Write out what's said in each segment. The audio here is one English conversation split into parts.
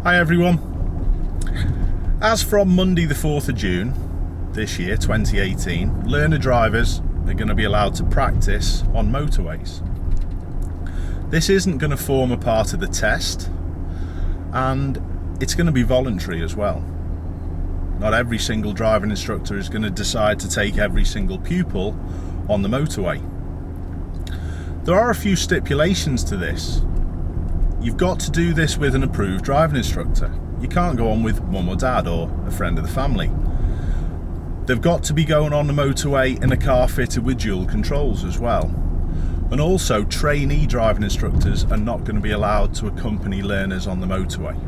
Hi everyone. As from Monday the 4th of June this year, 2018, learner drivers are going to be allowed to practice on motorways. This isn't going to form a part of the test, and it's going to be voluntary as well. Not every single driving instructor is going to decide to take every single pupil on the motorway. There are a few stipulations to this. You've got to do this with an approved driving instructor. You can't go on with mum or dad or a friend of the family. They've got to be going on the motorway in a car fitted with dual controls as well. And also, trainee driving instructors are not going to be allowed to accompany learners on the motorway.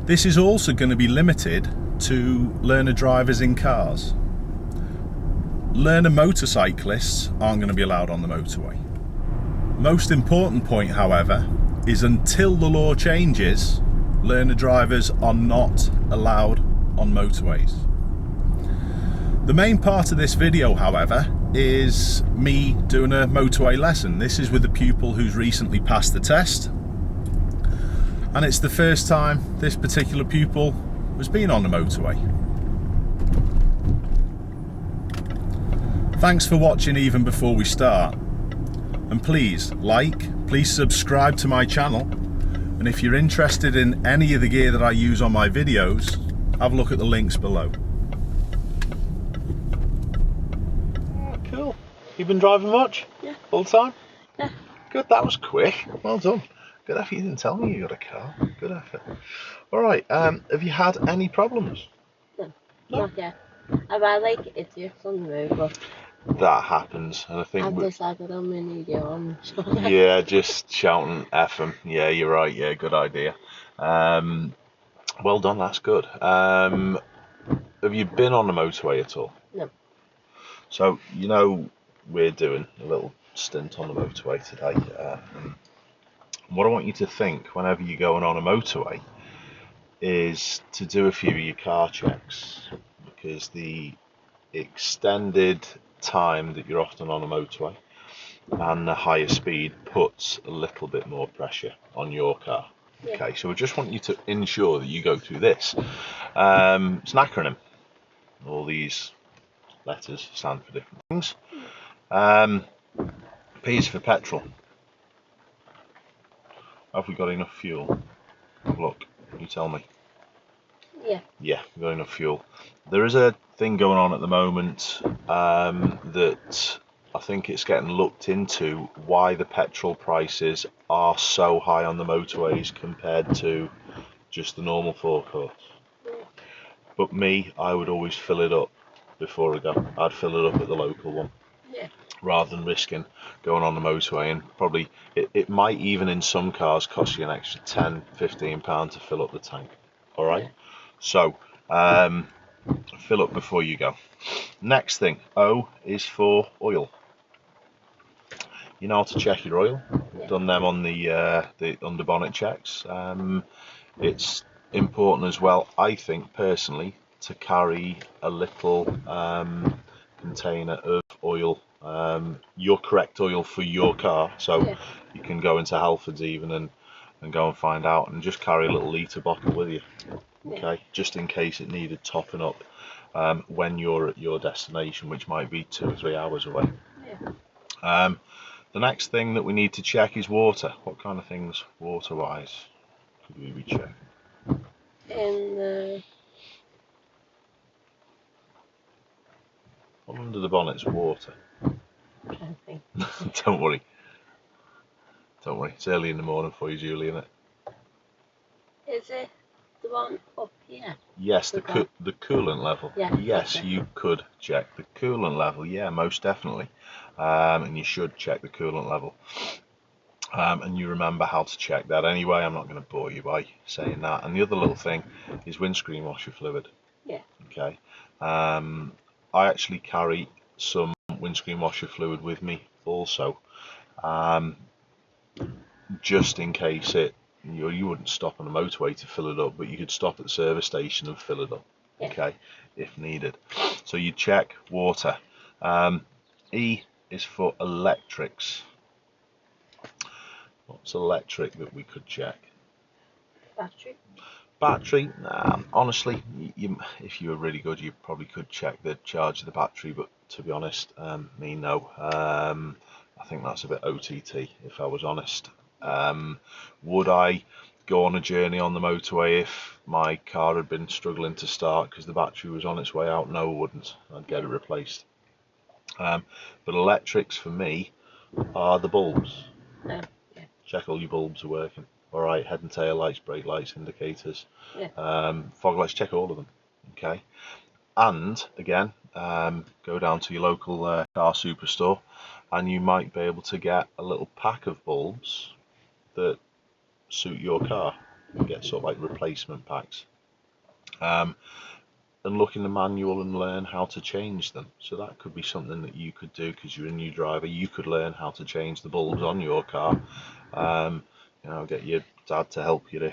This is also going to be limited to learner drivers in cars. Learner motorcyclists aren't going to be allowed on the motorway. Most important point, however, is until the law changes, learner drivers are not allowed on motorways. The main part of this video, however, is me doing a motorway lesson. This is with a pupil who's recently passed the test, and it's the first time this particular pupil has been on the motorway. Thanks for watching even before we start. And please please subscribe to my channel, and if you're interested in any of the gear that I use on my videos, have a look at the links below. Oh, cool. You've been driving much? Yeah. All the time? Yeah. Good, that was quick. Well done. Good effort, you didn't tell me you got a car. Good effort. Alright, have you had any problems? No, not yet. I've had like idiots on the road, but That happens, and I think I've decided I'm an idiot on. yeah, just shouting F them. Yeah, you're right. Yeah, good idea. Well done. That's good. Have you been on the motorway at all? No. So we're doing a little stint on the motorway today. What I want you to think whenever you're going on a motorway is to do a few of your car checks, because the extended time that you're often on a motorway and the higher speed puts a little bit more pressure on your car. Yeah. Okay, so I just want you to ensure that you go through this. It's an acronym. All these letters stand for different things. P is for petrol. Have we got enough fuel? Have a look, you tell me. Yeah. Yeah, we've got enough fuel. There is a thing going on at the moment that I think it's getting looked into, why the petrol prices are so high on the motorways compared to just the normal forecourts. But me, I would always fill it up before I go. I'd fill it up at the local one. Yeah. Rather than risking going on the motorway, and probably it might even in some cars cost you an extra £10–15 to fill up the tank. Alright? Yeah. So fill up before you go. Next thing, O is for oil. You know how to check your oil. We've done them on the under bonnet checks. It's important as well, I think personally, to carry a little container of oil, your correct oil for your car, so Yeah. you can go into Halfords even and go and find out, and just carry a little litre bottle with you. Okay, just in case it needed topping up when you're at your destination, which might be 2 or 3 hours away. Yeah. The next thing that we need to check is water. What kind of things, water-wise, could we be checking? And Well, under the bonnet's water. I think. Don't worry. Don't worry. It's early in the morning for you, Julie, isn't it? Is it the one up here? Yes, the coolant level. Yeah. Yes, Okay. you could check the coolant level. Yeah, most definitely. And you should check the coolant level. And you remember how to check that anyway. I'm not going to bore you by saying that. And the other little thing is windscreen washer fluid. Yeah. Okay. I actually carry some windscreen washer fluid with me also, just in case you wouldn't stop on the motorway to fill it up, but you could stop at the service station and fill it up. Yeah. Okay, if needed. So you check water. E is for electrics. What's electric that we could check? Battery. Honestly, if you were really good, you probably could check the charge of the battery, but to be honest, no. I think that's a bit OTT, if I was honest. Would I go on a journey on the motorway if my car had been struggling to start because the battery was on its way out? No, I wouldn't. I'd get it replaced. But electrics for me are the bulbs. Yeah. Check all your bulbs are working. Alright, head and tail lights, brake lights, indicators, Yeah. fog lights, check all of them. Okay. And again, go down to your local car superstore and you might be able to get a little pack of bulbs that suit your car. You get sort of like replacement packs. And look in the manual and learn how to change them. So that could be something that you could do because you're a new driver. You could learn how to change the bulbs on your car. Get your dad to help you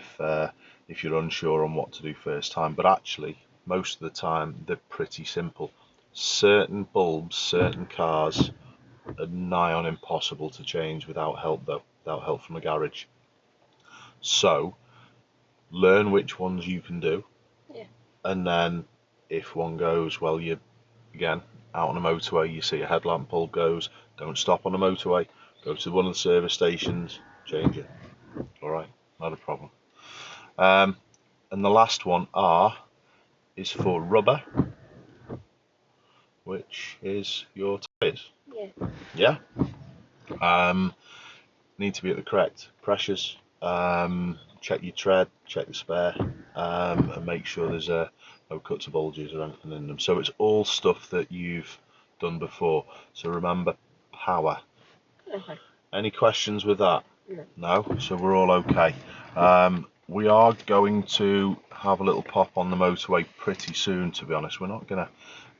if you're unsure on what to do first time. But actually, most of the time, they're pretty simple. Certain bulbs, certain cars are nigh on impossible to change without help, though, without help from a garage. So, learn which ones you can do. Yeah. And then, if one goes, well, you, again, out on a motorway, you see a headlamp bulb goes, don't stop on the motorway, go to one of the service stations, change it. Alright, not a problem. And the last one, R, is for rubber, which is your tyres. Yeah. Yeah? Need to be at the correct pressures. Check your tread, check the spare, and make sure there's no cuts or bulges or anything in them. So it's all stuff that you've done before. So remember, power. Okay. Any questions with that? No. No? So we're all okay. We are going to have a little pop on the motorway pretty soon, to be honest. We're not going to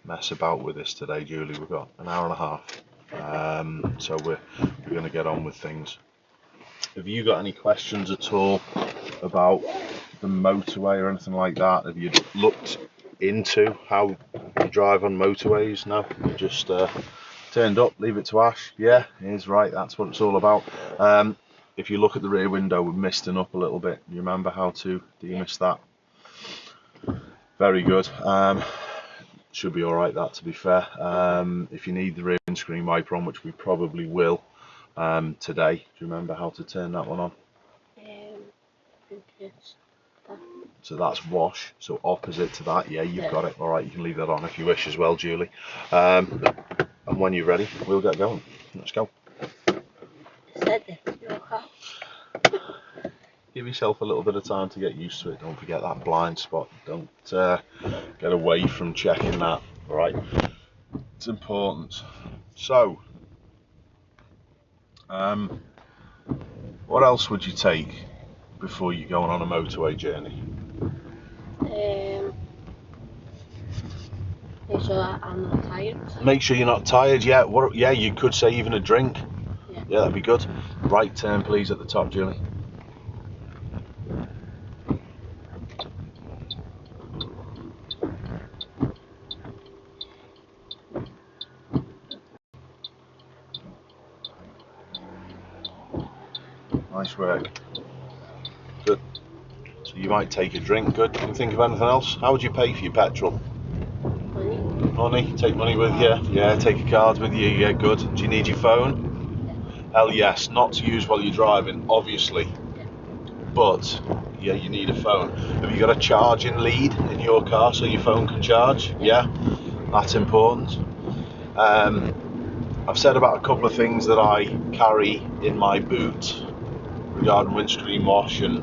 mess about with this today, Julie. We've got an hour and a half. So we're going to get on with things. Have you got any questions at all about the motorway or anything like that? Have you looked into how you drive on motorways? No? You just turned up, leave it to Ash? Yeah, he is right, that's what it's all about. If you look at the rear window, we're misting up a little bit. You remember how to demist that? Very good. Should be alright, that, to be fair. If you need the rear windscreen wiper on, which we probably will today, do you remember how to turn that one on? I think it's that. So that's wash, so opposite to that. Yeah, you've got it. Alright, you can leave that on if you wish as well, Julie. And when you're ready, we'll get going. Let's go. Said it's your car. Give yourself a little bit of time to get used to it. Don't forget that blind spot. Don't get away from checking that. Alright, it's important. So, what else would you take before you go on a motorway journey? Make sure I'm not tired. Make sure you're not tired. Yeah, you could say even a drink. Yeah, that'd be good. Right turn, please, at the top, Julie. Nice work. Good. So you might take a drink. Good. Can you think of anything else? How would you pay for your petrol? Money. Money? Take money with you? Yeah, take a card with you. Yeah, good. Do you need your phone? Hell yes. Not to use while you're driving, obviously. But, yeah, you need a phone. Have you got a charging lead in your car so your phone can charge? Yeah? That's important. I've said about a couple of things that I carry in my boot regarding windscreen wash and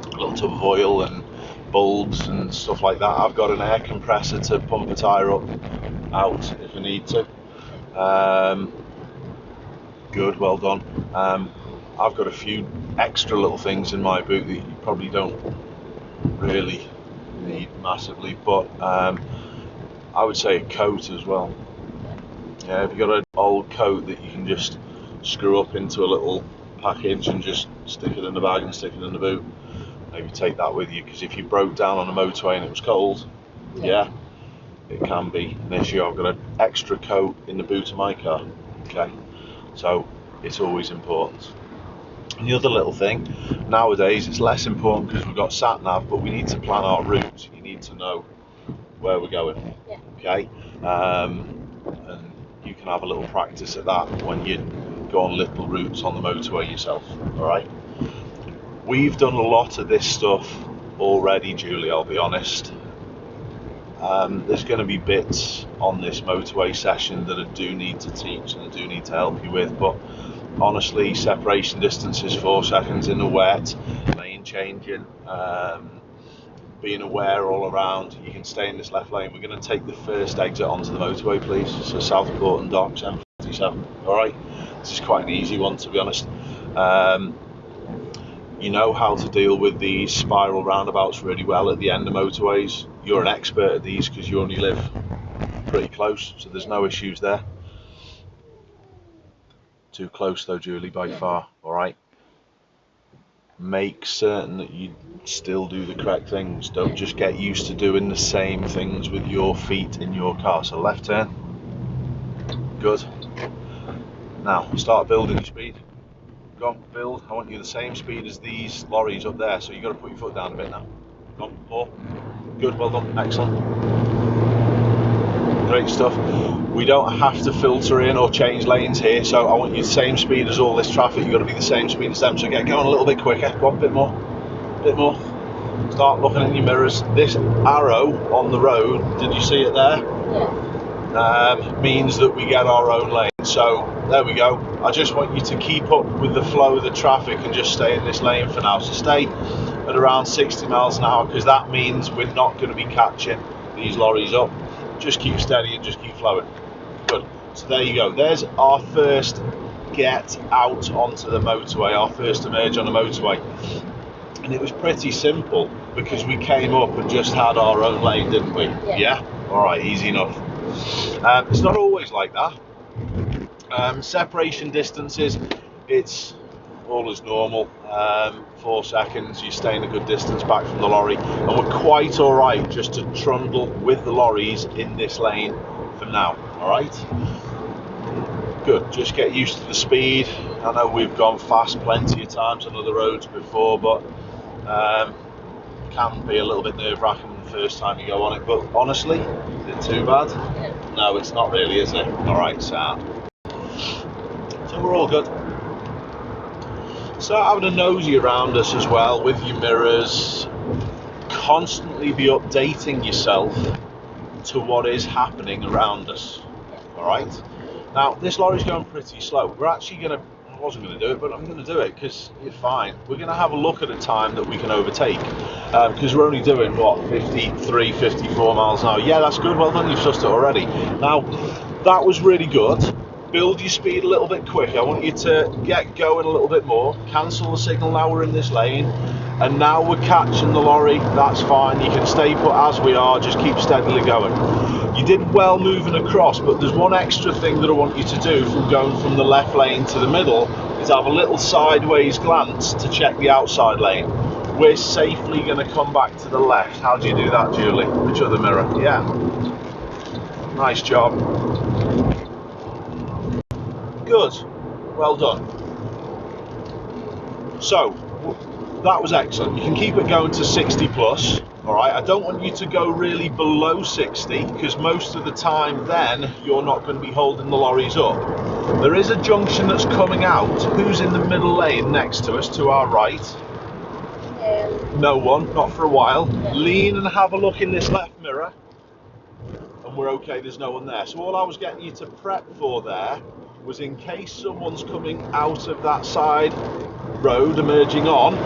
a little tub of oil and bulbs and stuff like that. I've got an air compressor to pump a tyre up out if I need to. Good, well done. I've got a few extra little things in my boot that you probably don't really need massively, but I would say a coat as well. Yeah, if you've got an old coat that you can just screw up into a little package and just stick it in the bag and stick it in the boot, maybe take that with you, because if you broke down on a motorway and it was cold, yeah, it can be an issue. I've got an extra coat in the boot of my car. Okay, so it's always important. And the other little thing, nowadays it's less important because we've got sat nav, but we need to plan our routes. You need to know where we're going. Yeah. Okay, and you can have a little practice at that when you go on little routes on the motorway yourself. All right. We've done a lot of this stuff already, Julie. I'll be honest. There's going to be bits on this motorway session that I do need to teach and I do need to help you with, but honestly, separation distances 4 seconds in the wet, lane changing, being aware all around. You can stay in this left lane. We're going to take the first exit onto the motorway, please. So Southport and Docks, M47. All right, this is quite an easy one, to be honest. You know how to deal with these spiral roundabouts really well at the end of motorways. You're an expert at these because you only live pretty close, so there's no issues there. Too close though, Julie, by far. All right. Make certain that you still do the correct things. Don't just get used to doing the same things with your feet in your car. So left turn. Good. Now start building your speed. Go on, build. I want you the same speed as these lorries up there. So you've got to put your foot down a bit now. Go on, more. Good, well done, excellent. Great stuff. We don't have to filter in or change lanes here, so I want you the same speed as all this traffic. You've got to be the same speed as them, so get going a little bit quicker. Go on, a bit more. Start looking in your mirrors. This arrow on the road, did you see it there? Yeah. Means that we get our own lane. So there we go. I just want you to keep up with the flow of the traffic and just stay in this lane for now. So stay at around 60 miles an hour because that means we're not going to be catching these lorries up. Just keep steady and just keep flowing. Good. So there you go. There's our first get out onto the motorway, our first emerge on the motorway. And it was pretty simple because we came up and just had our own lane, didn't we? Yeah? All right, easy enough. It's not always like that. Separation distances, it's all as normal. 4 seconds, you stay in a good distance back from the lorry, and we're quite all right just to trundle with the lorries in this lane for now. All right, good. Just get used to the speed. I know we've gone fast plenty of times on other roads before, but can be a little bit nerve-wracking the first time you go on it. But honestly, is it too bad? No, it's not really, is it? All right, so we're all good. Start having a nosy around us as well with your mirrors. Constantly be updating yourself to what is happening around us. All right. Now this lorry's going pretty slow. We're actually gonna. I wasn't going to do it, but I'm going to do it because you're fine. We're going to have a look at a time that we can overtake because we're only doing what 53, 54 miles an hour. Yeah, that's good. Well done. You've sussed it already. Now that was really good. Build your speed a little bit quicker. I want you to get going a little bit more. Cancel the signal now we're in this lane. And now we're catching the lorry. That's fine. You can stay put as we are. Just keep steadily going. You did well moving across, but there's one extra thing that I want you to do from going from the left lane to the middle is have a little sideways glance to check the outside lane. We're safely going to come back to the left. How do you do that, Julie? Which other mirror? Yeah. Nice job. Good, well done. So that was excellent. You can keep it going to 60 plus. All right, I don't want you to go really below 60 because most of the time then you're not going to be holding the lorries up. There is a junction that's coming out. Who's in the middle lane next to us to our right? No one, not for a while. Lean and have a look in this left mirror and we're okay, there's no one there. So all I was getting you to prep for there was in case someone's coming out of that side road emerging on,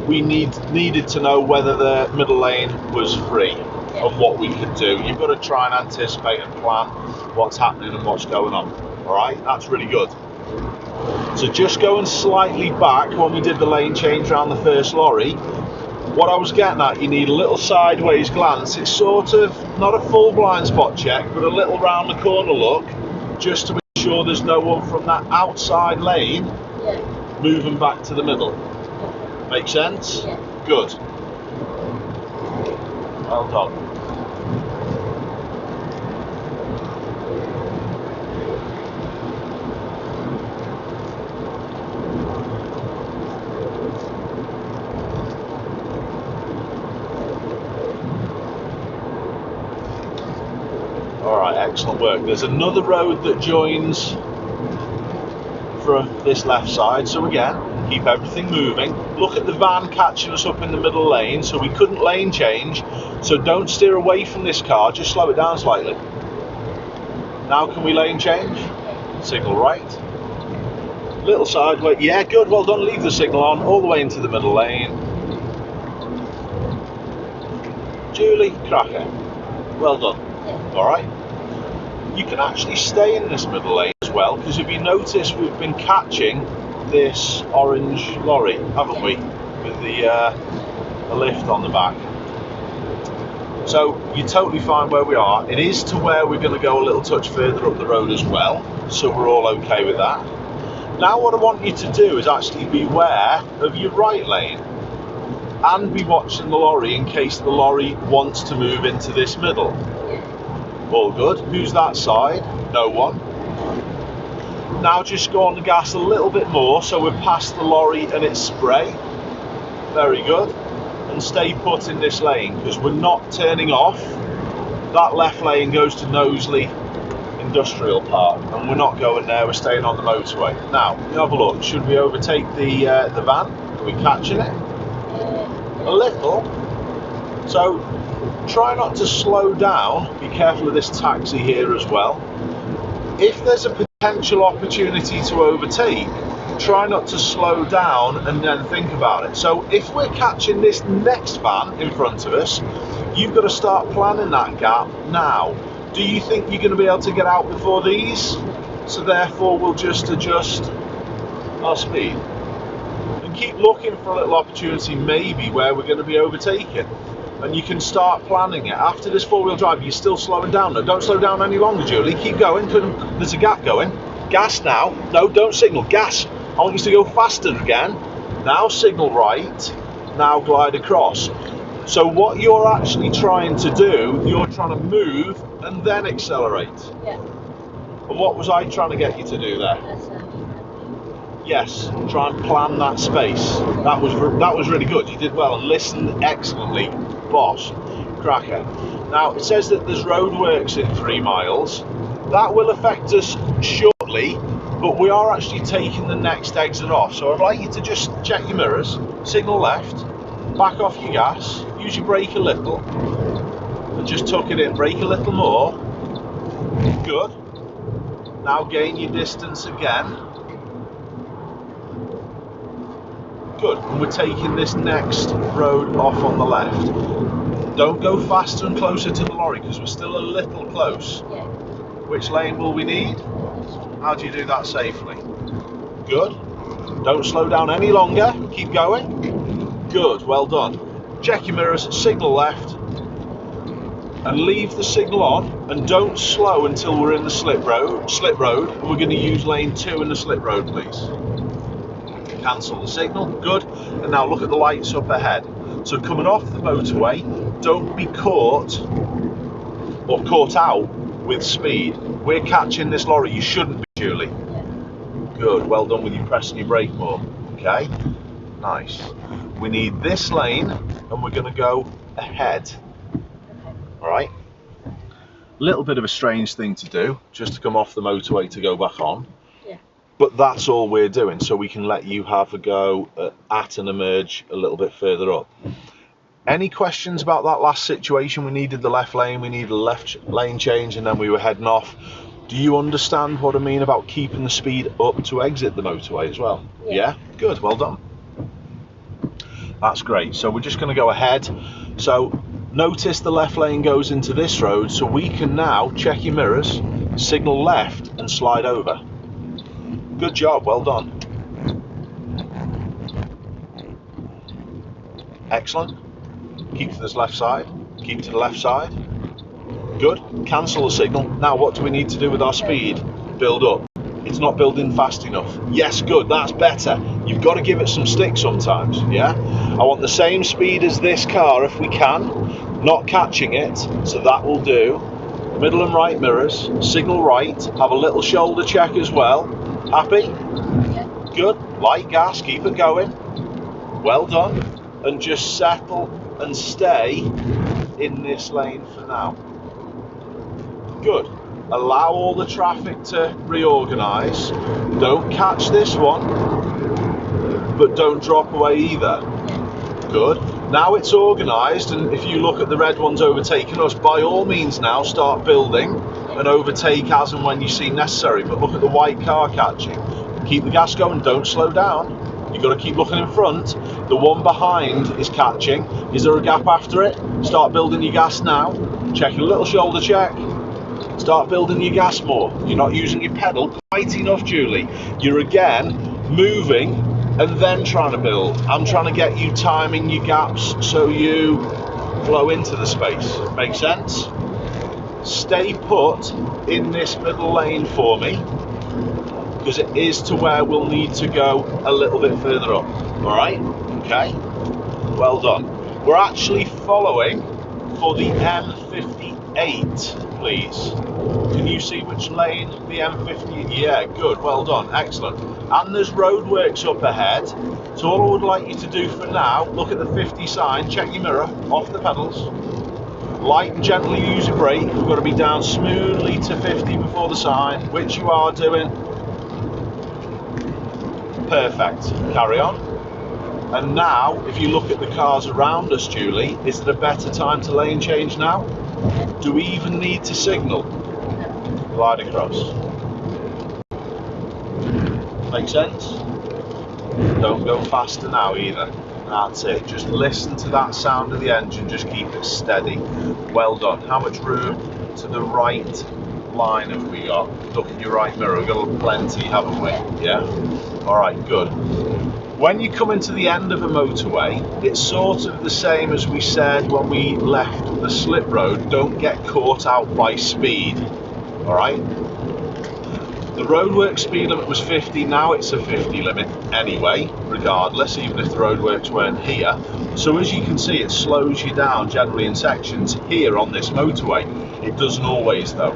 we needed to know whether the middle lane was free and what we could do. You've got to try and anticipate and plan what's happening and what's going on. All right, that's really good. So just going slightly back when we did the lane change around the first lorry, what I was getting at, you need a little sideways glance. It's sort of not a full blind spot check, but a little round the corner look, just to ensure there's no one from that outside lane moving back to the middle. Make sense? Yeah. Good. Well done. Alright, excellent work. There's another road that joins from this left side, so again, keep everything moving. Look at the van catching us up in the middle lane, so we couldn't lane change, so don't steer away from this car, just slow it down slightly. Now can we lane change? Signal right. Little sideways, yeah, good, well done, leave the signal on, all the way into the middle lane. Julie, cracker, well done. Alright, you can actually stay in this middle lane as well, because if you notice we've been catching this orange lorry, haven't we, with the lift on the back. So you're totally fine where we are. It is to where we're going to go a little touch further up the road as well, so we're all okay with that. Now what I want you to do is actually be aware of your right lane and be watching the lorry in case the lorry wants to move into this middle. All good. Who's that side? No one. Now just go on the gas a little bit more so we're past the lorry and its spray. Very good. And stay put in this lane because we're not turning off. That left lane goes to Knowsley Industrial Park and we're not going there, we're staying on the motorway. Now, have a look. Should we overtake the van? Are we catching it? A little. So try not to slow down. Be careful of this taxi here as well. If there's a potential opportunity to overtake, try not to slow down and then think about it. So if we're catching this next van in front of us, you've got to start planning that gap now. Do you think you're going to be able to get out before these? So therefore we'll just adjust our speed. And keep looking for a little opportunity maybe where we're going to be overtaking. And you can start planning it. After this four-wheel drive, you're still slowing down. No, don't slow down any longer, Julie. Keep going. There's a gap going. Gas now. No, don't signal. Gas. I want you to go faster again. Now signal right. Now glide across. So what you're actually trying to do, you're trying to move and then accelerate. Yeah. And what was I trying to get you to do there? Yes, try and plan that space. That was really good. You did well and listened excellently, boss. Cracker. Now it says that there's roadworks in 3 miles. That will affect us shortly, but we are actually taking the next exit off. So I'd like you to just check your mirrors, signal left, back off your gas, use your brake a little, and just tuck it in. Brake a little more. Good. Now gain your distance again. Good, and we're taking this next road off on the left. Don't go faster and closer to the lorry because we're still a little close. Yeah. Which lane will we need? How do you do that safely? Good. Don't slow down any longer. Keep going. Good, well done. Check your mirrors, signal left, and leave the signal on, and don't slow until we're in the slip road, and we're going to use lane 2 in the slip road, please. Cancel the signal, good, and now look at the lights up ahead. So coming off the motorway, don't be caught or caught out with speed. We're catching this lorry, you shouldn't be, Julie. Good, well done with you pressing your brake more. Okay, nice. We need this lane and we're going to go ahead. Alright, little bit of a strange thing to do, just to come off the motorway to go back on. But that's all we're doing, so we can let you have a go at and emerge a little bit further up. Any questions about that last situation? We needed the left lane, we needed a left lane change, and then we were heading off. Do you understand what I mean about keeping the speed up to exit the motorway as well? Yeah? Good, well done. That's great. So we're just going to go ahead. So notice the left lane goes into this road, so we can now check your mirrors, signal left, and slide over. Good job, well done. Excellent. Keep to this left side. Keep to the left side. Good. Cancel the signal. Now what do we need to do with our speed? Build up. It's not building fast enough. Yes, good, that's better. You've got to give it some stick sometimes, yeah? I want the same speed as this car if we can, not catching it, so that will do. Middle and right mirrors, signal right, have a little shoulder check as well. Happy? Yeah. Good. Light gas, keep it going. Well done. And just settle and stay in this lane for now. good. Allow all the traffic to reorganise. Don't catch this one, but don't drop away either. Good. Now it's organised, and if you look at the red ones overtaking us, by all means now start building and overtake as and when you see necessary. But look at the white car catching. Keep the gas going, don't slow down. You've got to keep looking in front. The one behind is catching. Is there a gap after it? Start building your gas now. Check your little shoulder check. Start building your gas more. You're not using your pedal quite enough, Julie. You're again moving and then trying to build. I'm trying to get you timing your gaps so you flow into the space. Make sense? Stay put in this middle lane for me, because it is to where we'll need to go a little bit further up. All right? Okay. Well done. We're actually following for the M58, please. Can you see which lane the M50? Yeah, good. Well done. Excellent. And there's roadworks up ahead. So all I would like you to do for now, look at the 50 sign, check your mirror, off the pedals. Light and gently use your brake. We've got to be down smoothly to 50 before the sign, which you are doing. Perfect. Carry on. And now, if you look at the cars around us, Julie, is it a better time to lane change now? Do we even need to signal? Glide across. Make sense? Don't go faster now either. That's it. Just listen to that sound of the engine. Just keep it steady. Well done. How much room to the right line have we got? Look in your right mirror. We've got plenty, haven't we? Yeah? Alright, good. When you come into the end of a motorway, it's sort of the same as we said when we left the slip road. Don't get caught out by speed. Alright? The roadwork speed limit was 50, now it's a 50 limit anyway, regardless, even if the roadworks weren't here. So as you can see, it slows you down generally in sections here on this motorway. It doesn't always though.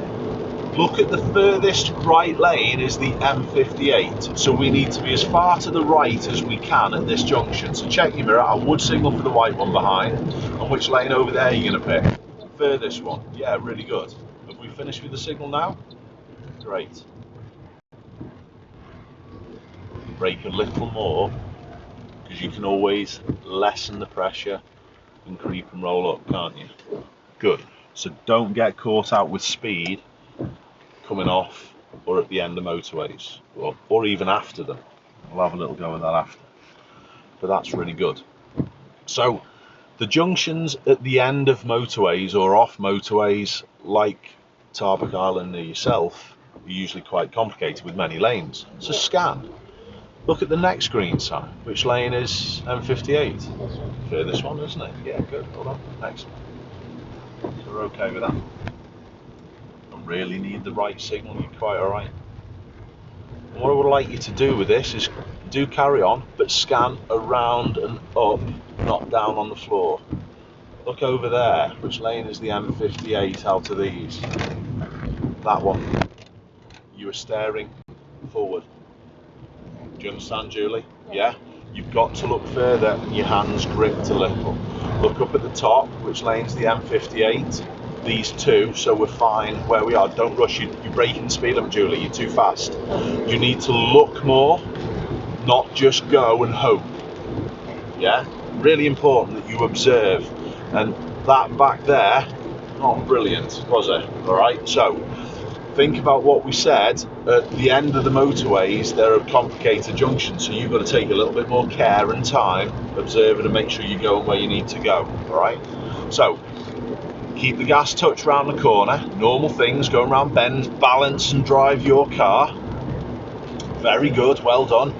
Look at the furthest right lane is the M58, so we need to be as far to the right as we can at this junction. So check your mirror. I would signal for the white one behind. And which lane over there are you going to pick? Furthest one. Yeah, really good. Have we finished with the signal now? Great. Brake a little more, because you can always lessen the pressure and creep and roll up, can't you? Good. So don't get caught out with speed coming off or at the end of motorways, or even after them. I'll have a little go at that after. But that's really good. So the junctions at the end of motorways or off motorways, like Tarbuck Island near yourself, are usually quite complicated with many lanes. So scan. Look at the next green sign. Which lane is M58? Furthest one, isn't it? Yeah, good. Hold on. Excellent. So we're okay with that. Don't really need the right signal. You're quite alright. What I would like you to do with this is do carry on, but scan around and up, not down on the floor. Look over there. Which lane is the M58 out of these? That one. You are staring forward. Do you understand, Julie? Yeah? You've got to look further and your hands gripped a little. Look up at the top, which lane's the M58. These two, so we're fine where we are. Don't rush. You're braking speed up, Julie. You're too fast. You need to look more, not just go and hope. Yeah? Really important that you observe. And that back there, not brilliant, was it? Alright, so think about what we said. At the end of the motorways, there are complicated junctions, so you've got to take a little bit more care and time, observe it and make sure you're going where you need to go. Alright? So, keep the gas touch round the corner, normal things, go around bends, balance and drive your car. Very good, well done.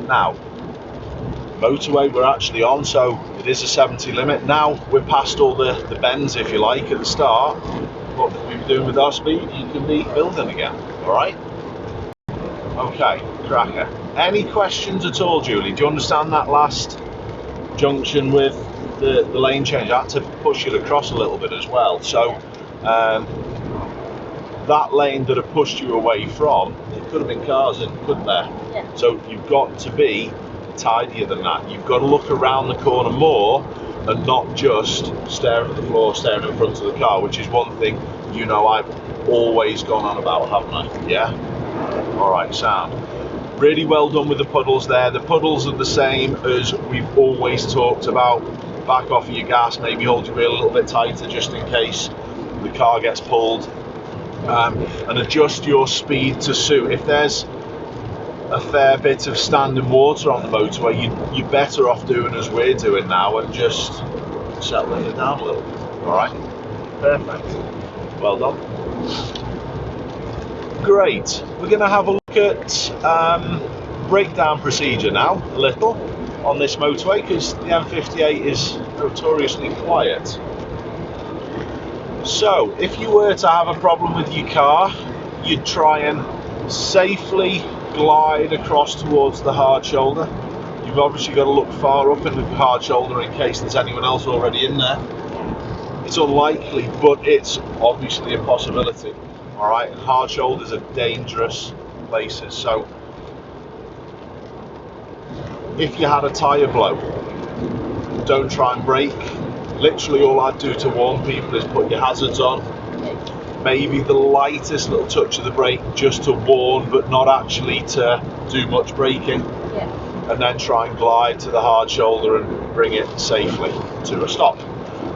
Now, motorway we're actually on, so it is a 70 limit. Now we're past all the bends, if you like, at the start. What we were doing with our speed, you can be building again, alright? Okay, cracker. Any questions at all, Julie? Do you understand that last junction with the lane change? I had to push it across a little bit as well. So that lane that had pushed you away from, it could have been cars in, couldn't there? Yeah. So you've got to be tidier than that. You've got to look around the corner more and not just staring at the floor, staring in front of the car, which is one thing you know I've always gone on about, haven't I? Yeah? Alright, sound. Really well done with the puddles there. The puddles are the same as we've always talked about. Back off of your gas, maybe hold your wheel a little bit tighter just in case the car gets pulled. And adjust your speed to suit. If there's a fair bit of standing water on the motorway, you're better off doing as we're doing now and just settling it down a little bit. Alright? Perfect. Well done. Great. We're going to have a look at breakdown procedure now, a little, on this motorway, because the M58 is notoriously quiet. So, if you were to have a problem with your car, you'd try and safely glide across towards the hard shoulder. You've obviously got to look far up in the hard shoulder in case there's anyone else already in there. It's unlikely, but it's obviously a possibility. Alright, and hard shoulders are dangerous places. So, if you had a tyre blow, don't try and brake. Literally all I'd do to warn people is put your hazards on. Maybe the lightest little touch of the brake just to warn, but not actually to do much braking. And then try and glide to the hard shoulder and bring it safely to a stop.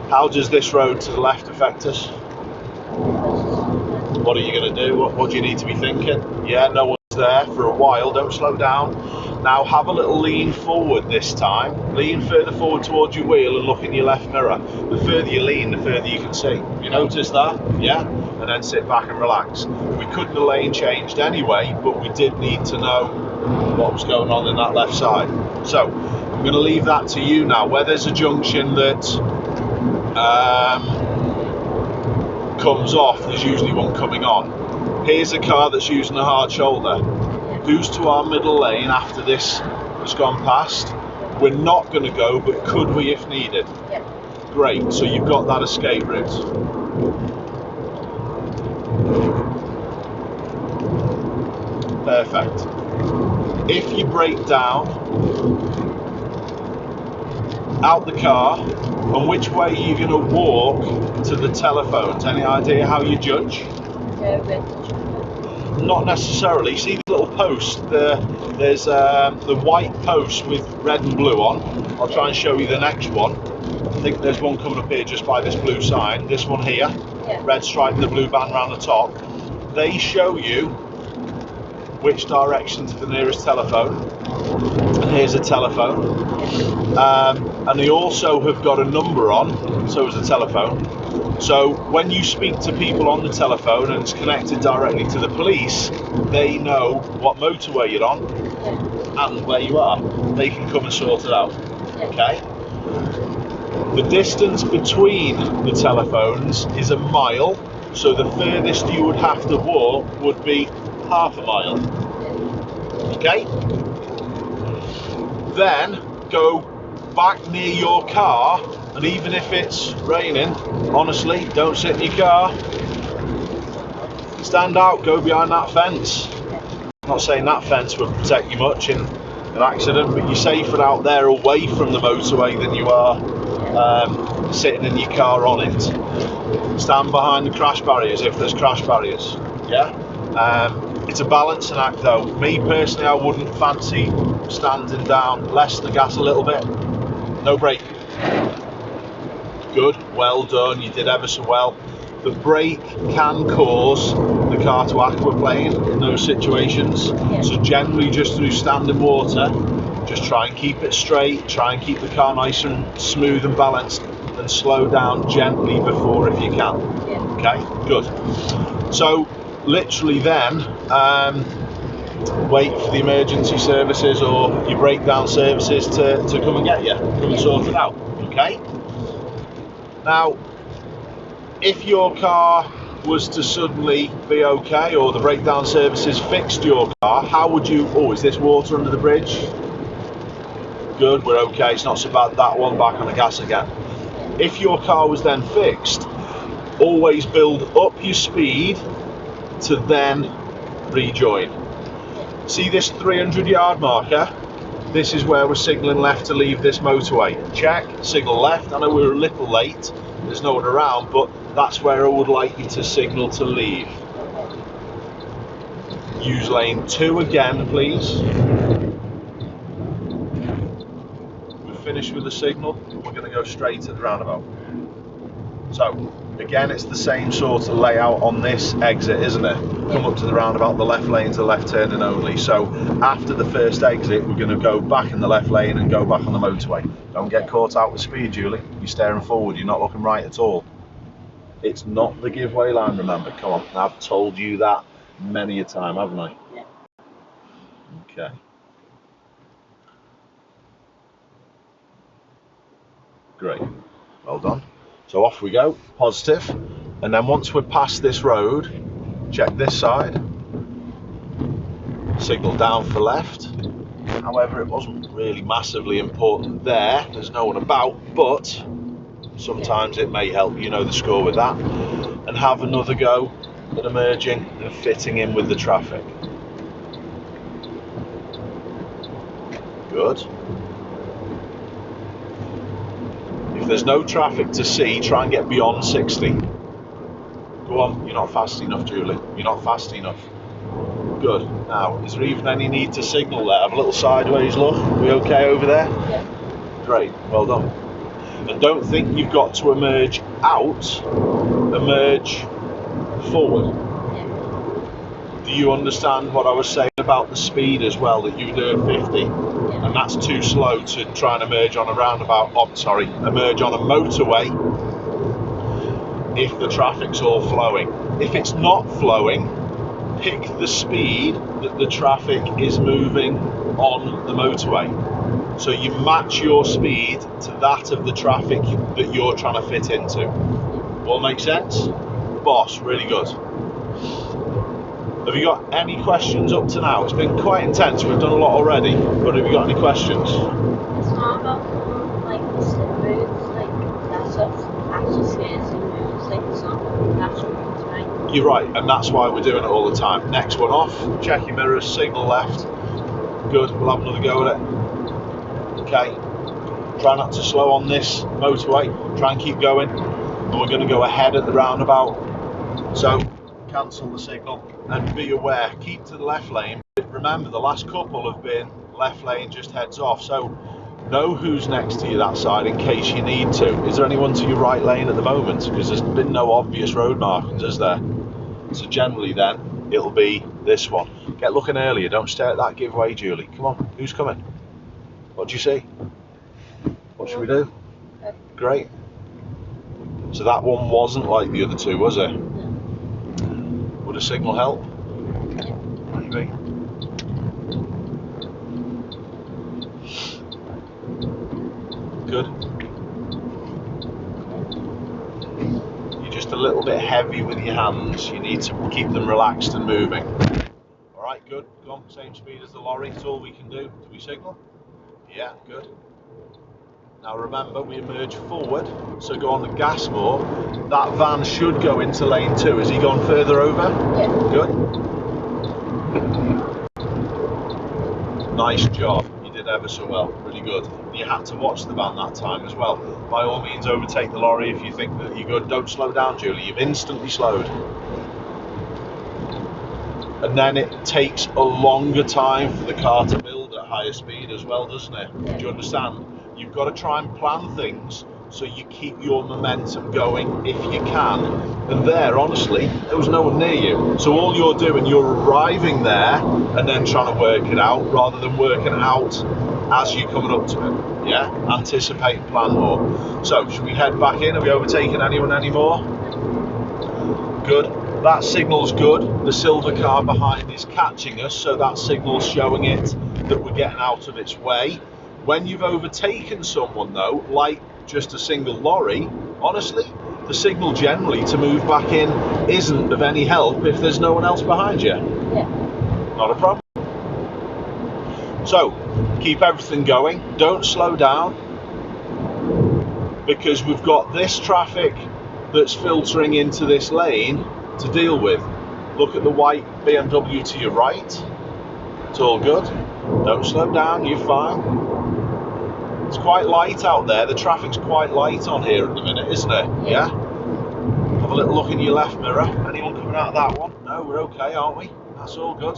How does this road to the left affect us? What are you going to do? What do you need to be thinking? Yeah, no one's there for a while. Don't slow down. Now have a little lean forward this time. Lean further forward towards your wheel and look in your left mirror. The further you lean, the further you can see. You notice that? Yeah? And then sit back and relax. We couldn't have lane changed anyway, but we did need to know what was going on in that left side. So I'm going to leave that to you now. Where there's a junction that comes off, there's usually one coming on. Here's a car that's using a hard shoulder. Who's to our middle lane after this has gone past? We're not going to go, but could we if needed? Great, so you've got that escape route. Perfect. If you break down out the car, and which way are you going to walk to the telephones? Any idea how you judge? Not necessarily. See the little post? There's the white post with red and blue on. I'll try and show you the next one. I think there's one coming up here just by this blue sign. This one here, red stripe and the blue band around the top. They show you which direction to the nearest telephone. And here's a telephone. And they also have got a number on, so is a telephone. So when you speak to people on the telephone and it's connected directly to the police, they know what motorway you're on and where you are. They can come and sort it out. Okay? The distance between the telephones is a mile, so the furthest you would have to walk would be half a mile. Okay? Then go back near your car, and even if it's raining, honestly, don't sit in your car. Stand out, go behind that fence. I'm not saying that fence would protect you much in an accident, but you're safer out there away from the motorway than you are sitting in your car on it. Stand behind the crash barriers if there's crash barriers. Yeah? It's a balancing act though. Me personally, I wouldn't fancy standing down, less the gas a little bit. No brake. Good, well done, you did ever so well. The brake can cause the car to aquaplane in those situations. So generally just through standing water, just try and keep it straight, try and keep the car nice and smooth and balanced, and slow down gently before if you can. Okay, good. So literally then, wait for the emergency services or your breakdown services to come and get you, come and sort it out. Okay? Now, if your car was to suddenly be okay, or the breakdown services fixed your car, how would you, oh, is this water under the bridge? Good, we're okay, it's not so bad, that one, back on the gas again. If your car was then fixed, always build up your speed to then rejoin. See this 300-yard marker? This is where we're signalling left to leave this motorway. Check, signal left. I know we're a little late, there's no one around, but that's where I would like you to signal to leave. Use lane 2 again, please. We're finished with the signal. We're going to go straight to the roundabout. So, again, it's the same sort of layout on this exit, isn't it? Come up to the roundabout, the left lane's the left turning only. So, after the first exit, we're going to go back in the left lane and go back on the motorway. Don't get caught out with speed, Julie. You're staring forward, you're not looking right at all. It's not the giveaway line, remember. Come on, I've told you that many a time, haven't I? Yeah. Okay. Great. Well done. So off we go, positive. And then once we're past this road, check this side. Signal down for left. However, it wasn't really massively important there. There's no one about, but sometimes it may help. You know the score with that. And have another go at emerging and fitting in with the traffic. Good. If there's no traffic to see, try and get beyond 60. Go on, you're not fast enough, Julie. You're not fast enough. Good. Now, is there even any need to signal there? Have a little sideways look. Are we okay over there? Yeah. Great, well done. And don't think you've got to emerge out, emerge forward. Yeah. Do you understand what I was saying about the speed as well, that you were doing 50? Yeah. And that's too slow to try and emerge on a roundabout, emerge on a motorway if the traffic's all flowing. If it's not flowing, pick the speed that the traffic is moving on the motorway. So you match your speed to that of the traffic that you're trying to fit into. All make sense? Boss, really good. Have you got any questions up to now? It's been quite intense, we've done a lot already, but have you got any questions? It's not about like the slip roads, like that's what actually scares and moves, like it's not natural roads, right? You're right, and that's why we're doing it all the time. Next one off, check your mirrors, signal left. Good, we'll have another go at it. Okay, try not to slow on this motorway, try and keep going, and we're going to go ahead at the roundabout. So, cancel the signal and be aware, keep to the left lane. Remember, the last couple have been left lane, just heads off, so know who's next to you that side in case you need to. Is there anyone to your right lane at the moment? Because there's been no obvious road markings, is there? So generally then, it'll be this one. Get looking earlier, don't stare at that giveaway, Julie. Come on, who's coming? What do you see? What should we do? Great. So that one wasn't like the other two, was it? No. Would a signal help? Maybe. Good. You're just a little bit heavy with your hands. You need to keep them relaxed and moving. Alright, good. Go on, same speed as the lorry. It's all we can do. Do we signal? Yeah, good. Now remember, we emerge forward, so go on the gas more. That van should go into lane 2. Has he gone further over? Yeah. Good. Nice job. You did ever so well. Really good. You had to watch the van that time as well. By all means, overtake the lorry if you think that you're good. Don't slow down, Julie. You've instantly slowed. And then it takes a longer time for the car to build at higher speed as well, doesn't it? Yeah. Do you understand? You've got to try and plan things so you keep your momentum going if you can. And there, honestly, there was no one near you. So all you're doing, you're arriving there and then trying to work it out rather than working out as you're coming up to it. Yeah? Anticipate and plan more. So, should we head back in? Are we overtaking anyone anymore? Good. That signal's good. The silver car behind is catching us, so that signal's showing it that we're getting out of its way. When you've overtaken someone though, like just a single lorry, honestly, the signal generally to move back in isn't of any help if there's no one else behind you. Yeah. Not a problem. So, keep everything going. Don't slow down, because we've got this traffic that's filtering into this lane to deal with. Look at the white BMW to your right. It's all good. Don't slow down, you're fine. It's quite light out there. The traffic's quite light on here at the minute, isn't it? Yeah. little look in your left mirror. Anyone coming out of that one? No, we're okay, aren't we? That's all good.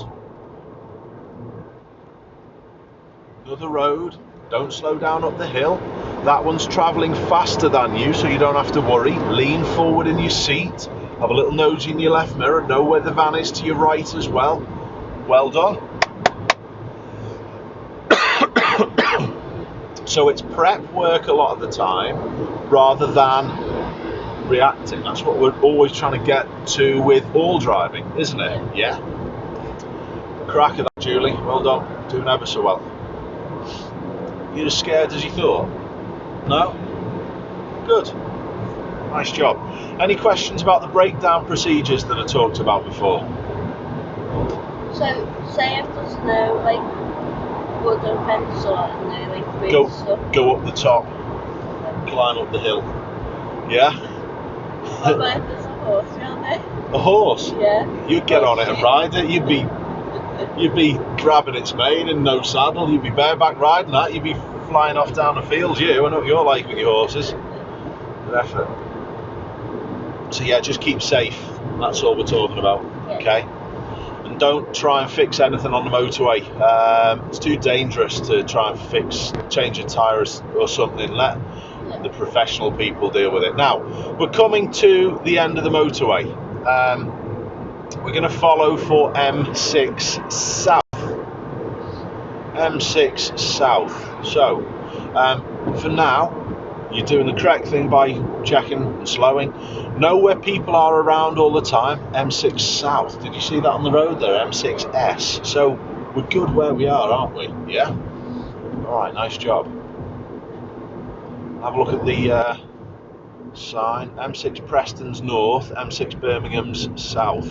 Another road. Don't slow down up the hill. That one's travelling faster than you, so you don't have to worry. Lean forward in your seat. Have a little nose in your left mirror. Know where the van is to your right as well. Well done. So it's prep work a lot of the time rather than reacting. That's what we're always trying to get to with all driving, isn't it? Yeah. Crack of that, Julie. Well done. Doing ever so well. You're as scared as you thought? No? Good. Nice job. Any questions about the breakdown procedures that I talked about before? So, say if there's no, like, wooden fence or no, like, big stuff. Go up the top, climb up the hill. Yeah? What about if there's a horse around there? A horse? Yeah. You'd get on it and ride it. You'd be grabbing its mane and no saddle. You'd be bareback riding that. You'd be flying off down the field. I know what you're like with your horses. Good effort. So yeah, just keep safe. That's all we're talking about. Okay. And don't try and fix anything on the motorway. It's too dangerous to try and change a tyre or something. Let the professional people deal with it. Now we're coming to the end of the motorway. We're going to follow for M6 South. M6 South. So, for now, you're doing the correct thing by checking and slowing. Know where people are around all the time. M6 South. Did you see that on the road there? M6S. So, we're good where we are, aren't we? Yeah? Alright, nice job. Have a look at the sign. M6 Preston's north, M6 Birmingham's south.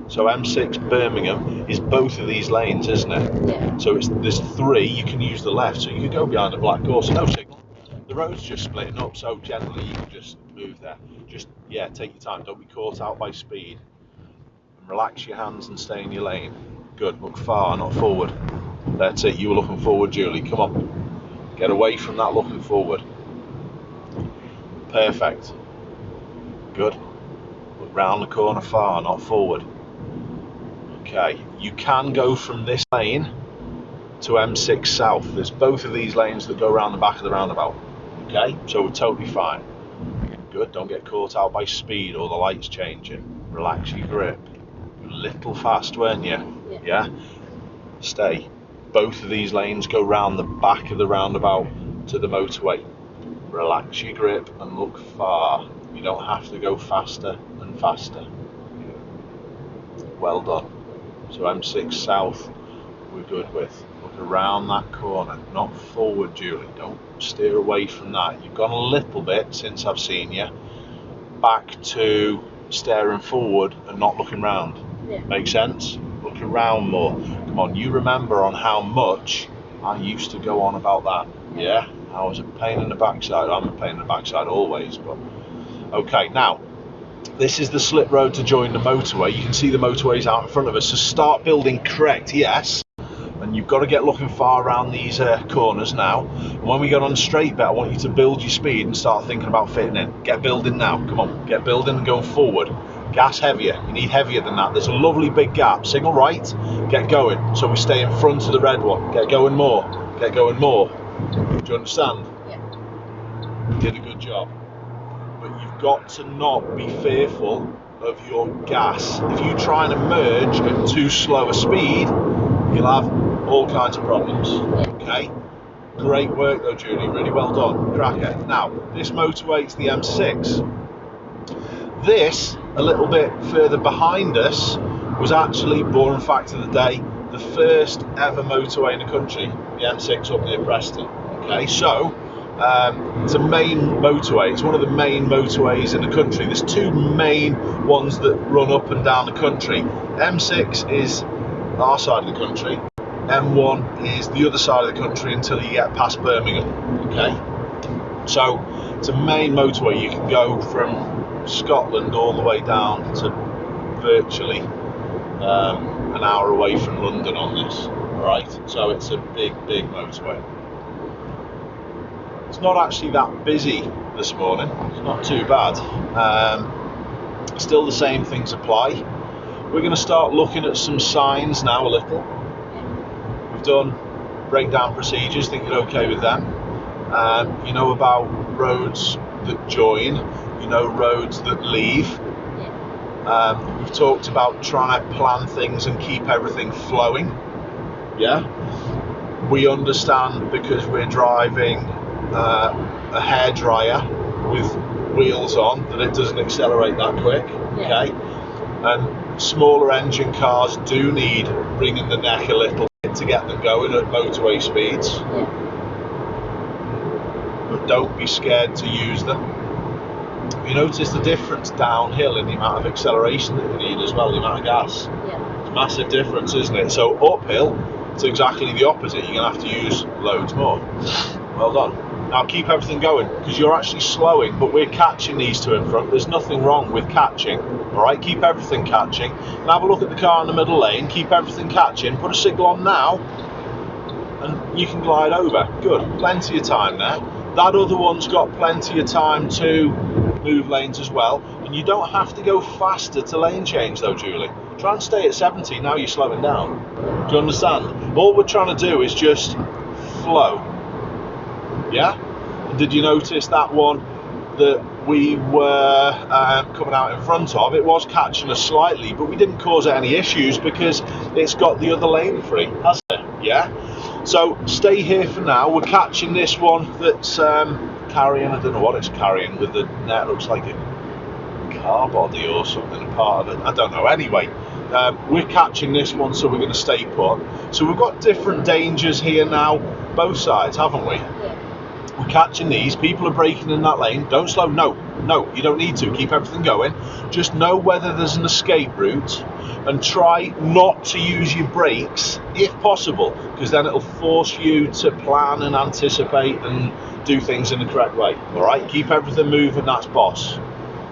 So M6 Birmingham is both of these lanes, isn't it? Yeah. So there's three. You can use the left, so you could go behind a black horse. No signal. The road's just splitting up, so generally you can just move there. Just take your time. Don't be caught out by speed. And relax your hands and stay in your lane. Good. Look far, not forward. That's it. You were looking forward, Julie. Come on. Get away from that looking forward. Perfect. Good. Look round the corner far, not forward. Okay. You can go from this lane to M6 South. There's both of these lanes that go around the back of the roundabout. Okay. So we're totally fine. Good. Don't get caught out by speed or the lights changing. Relax your grip. You're a little fast, weren't you? Yeah. Stay. Both of these lanes go round the back of the roundabout to the motorway. Relax your grip and look far. You don't have to go faster and faster. Well done. So M6 South we're good with. Look around that corner, not forward, Julie. Don't steer away from that. You've gone a little bit since I've seen you back to staring forward and not looking round. Yeah. Make sense? Look around more. Come on, you remember on how much I used to go on about that. Yeah? I was a pain in the backside. I'm a pain in the backside always, but okay. Now, this is the slip road to join the motorway. You can see the motorways out in front of us. So start building correct, yes. And you've got to get looking far around these corners now. And when we get on the straight bit, I want you to build your speed and start thinking about fitting in. Get building now. Come on, get building and going forward. Gas heavier. You need heavier than that. There's a lovely big gap. Signal right. Get going. So we stay in front of the red one. Get going more. Get going more. Do you understand? Yeah. You did a good job. But you've got to not be fearful of your gas. If you try and merge at too slow a speed, you'll have all kinds of problems. Okay? Great work though, Julie. Really well done. Cracker. Now, this motorway is the M6. This, a little bit further behind us, was actually, boring fact of the day, the first ever motorway in the country, the M6 up near Preston. Okay, so it's a main motorway. It's one of the main motorways in the country. There's two main ones that run up and down the country. M6 is our side of the country. M1 is the other side of the country until you get past Birmingham. Okay, so it's a main motorway. You can go from Scotland all the way down to virtually an hour away from London on this. Right, so it's a big motorway. It's not actually that busy this morning. It's not too bad. Still the same things apply. We're going to start looking at some signs now a little. We've done breakdown procedures, think you're okay with them. You know about roads that join, you know roads that leave. We've talked about trying to plan things and keep everything flowing. Yeah, we understand because we're driving a hairdryer with wheels on that it doesn't accelerate that quick. Okay, and smaller engine cars do need bringing the neck a little bit to get them going at motorway speeds. But don't be scared to use them. You notice the difference downhill in the amount of acceleration that you need as well, the amount of gas. It's a massive difference, isn't it? So uphill, it's exactly the opposite. You're going to have to use loads more. Well done. Now keep everything going, because you're actually slowing, but we're catching these two in front. There's nothing wrong with catching. All right, keep everything catching. And have a look at the car in the middle lane. Keep everything catching. Put a signal on now, and you can glide over. Good. Plenty of time there. That other one's got plenty of time to move lanes as well, and you don't have to go faster to lane change though, Julie. Try and stay at 70, now you're slowing down. Do you understand? All we're trying to do is just flow. Yeah? And did you notice that one that we were coming out in front of? It was catching us slightly, but we didn't cause it any issues because it's got the other lane free, hasn't it? Yeah? So stay here for now. We're catching this one that's carrying, I don't know what it's carrying with the net, looks like a car body or something, part of it, I don't know. Anyway, we're catching this one, so we're going to stay put. So we've got different dangers here now, both sides, haven't we? We're catching these, people are braking in that lane. Don't slow, no, you don't need to, keep everything going. Just know whether there's an escape route and try not to use your brakes if possible, because then it'll force you to plan and anticipate and do things in the correct way. All right, keep everything moving, that's boss.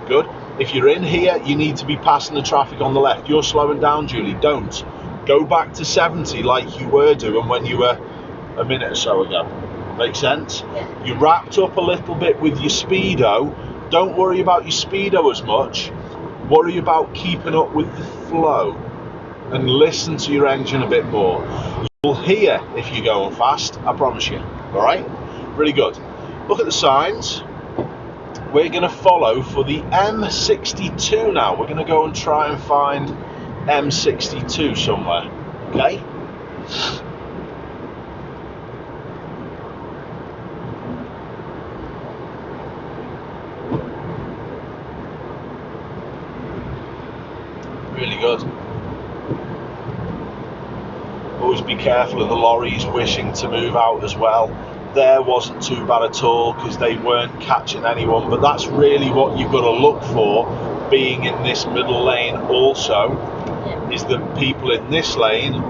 Good. If you're in here, you need to be passing the traffic on the left. You're slowing down, Julie, don't. Go back to 70 like you were doing when you were a minute or so ago. Make sense? Yeah. You wrapped up a little bit with your speedo. Don't worry about your speedo as much. Worry about keeping up with the flow and listen to your engine a bit more. You'll hear if you're going fast, I promise you. All right? Really good. Look at the signs. We're going to follow for the M62 now. We're going to go and try and find M62 somewhere. Okay? Really good. Always be careful of the lorries wishing to move out as well. There wasn't too bad at all because they weren't catching anyone, but that's really what you've got to look for being in this middle lane also, is the people in this lane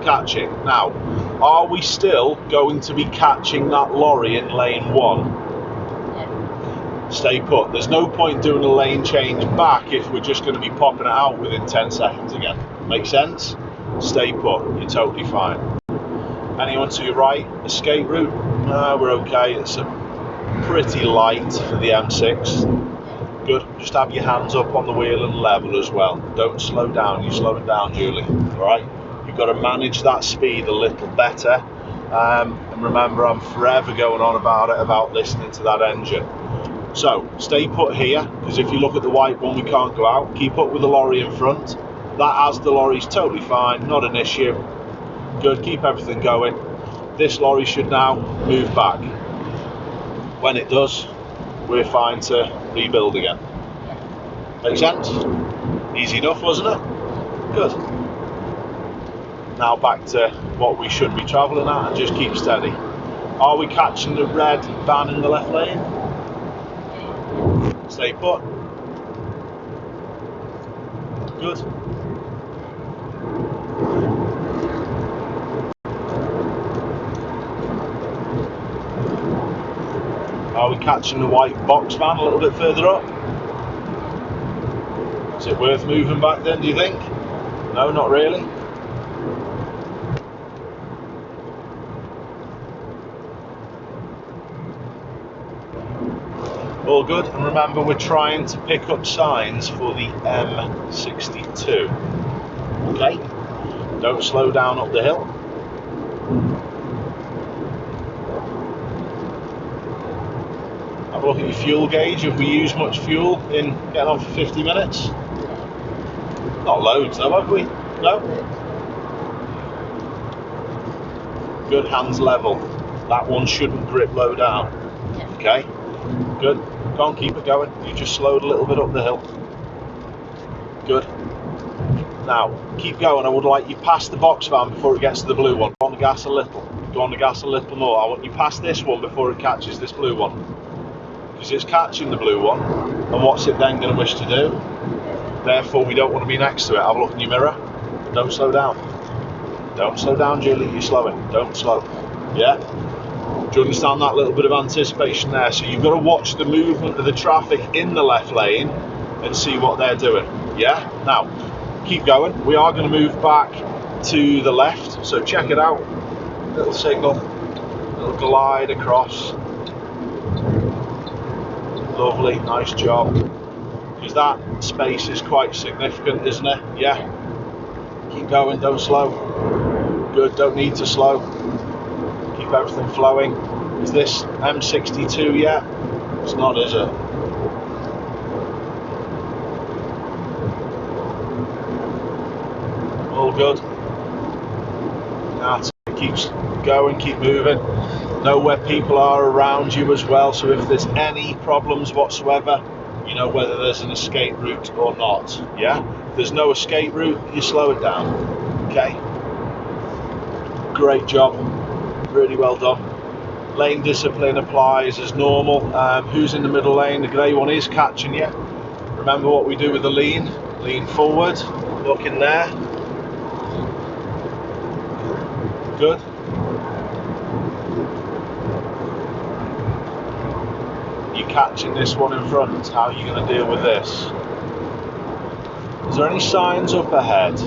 catching. Now, are we still going to be catching that lorry in lane 1? Stay put. There's no point doing a lane change back if we're just going to be popping it out within 10 seconds again. Make sense? Stay put. You're totally fine. Anyone to your right? Escape route? No, we're okay. It's a pretty light for the M6. Good. Just have your hands up on the wheel and level as well. Don't slow down. You're slowing down, Julie. Alright? You've got to manage that speed a little better. And remember, I'm forever going on about listening to that engine. So, stay put here, because if you look at the white one, we can't go out. Keep up with the lorry in front. That has the lorry's totally fine, not an issue. Good, keep everything going. This lorry should now move back. When it does, we're fine to rebuild again. Make sense? Easy enough, wasn't it? Good. Now back to what we should be travelling at, and just keep steady. Are we catching the red van in the left lane? Stay put. Good. Are we catching the white box van a little bit further up? Is it worth moving back then, do you think? No, not really. All good. And remember, we're trying to pick up signs for the M62. Okay? Don't slow down up the hill. Have a look at your fuel gauge. Have we used much fuel in getting on for 50 minutes? Not loads though, have we? No? Good, hands level. That one shouldn't grip low down. Okay? Good. Go on, keep it going. You just slowed a little bit up the hill. Good. Now, keep going. I would like you past the box van before it gets to the blue one. Go on the gas a little. Go on the gas a little more. I want you past this one before it catches this blue one. Because it's catching the blue one. And what's it then going to wish to do? Therefore, we don't want to be next to it. Have a look in your mirror. Don't slow down. Don't slow down, Julie. You're slowing. Don't slow. Yeah? Do you understand that little bit of anticipation there? So you've got to watch the movement of the traffic in the left lane and see what they're doing. Yeah? Now, keep going. We are going to move back to the left. So check it out. Little signal. Little glide across. Lovely. Nice job. Because that space is quite significant, isn't it? Yeah? Keep going. Don't slow. Good. Don't need to slow. Keep everything flowing. Is this M62 yet? It's not, is it? All good. That keeps going, keep moving. Know where people are around you as well, so if there's any problems whatsoever, you know whether there's an escape route or not. Yeah? If there's no escape route, you slow it down. Okay? Great job. Really well done. Lane discipline applies as normal. Who's in the middle lane? The grey one is catching you. Remember what we do with the lean. Lean forward. Look in there. Good. You're catching this one in front. How are you going to deal with this? Is there any signs up ahead?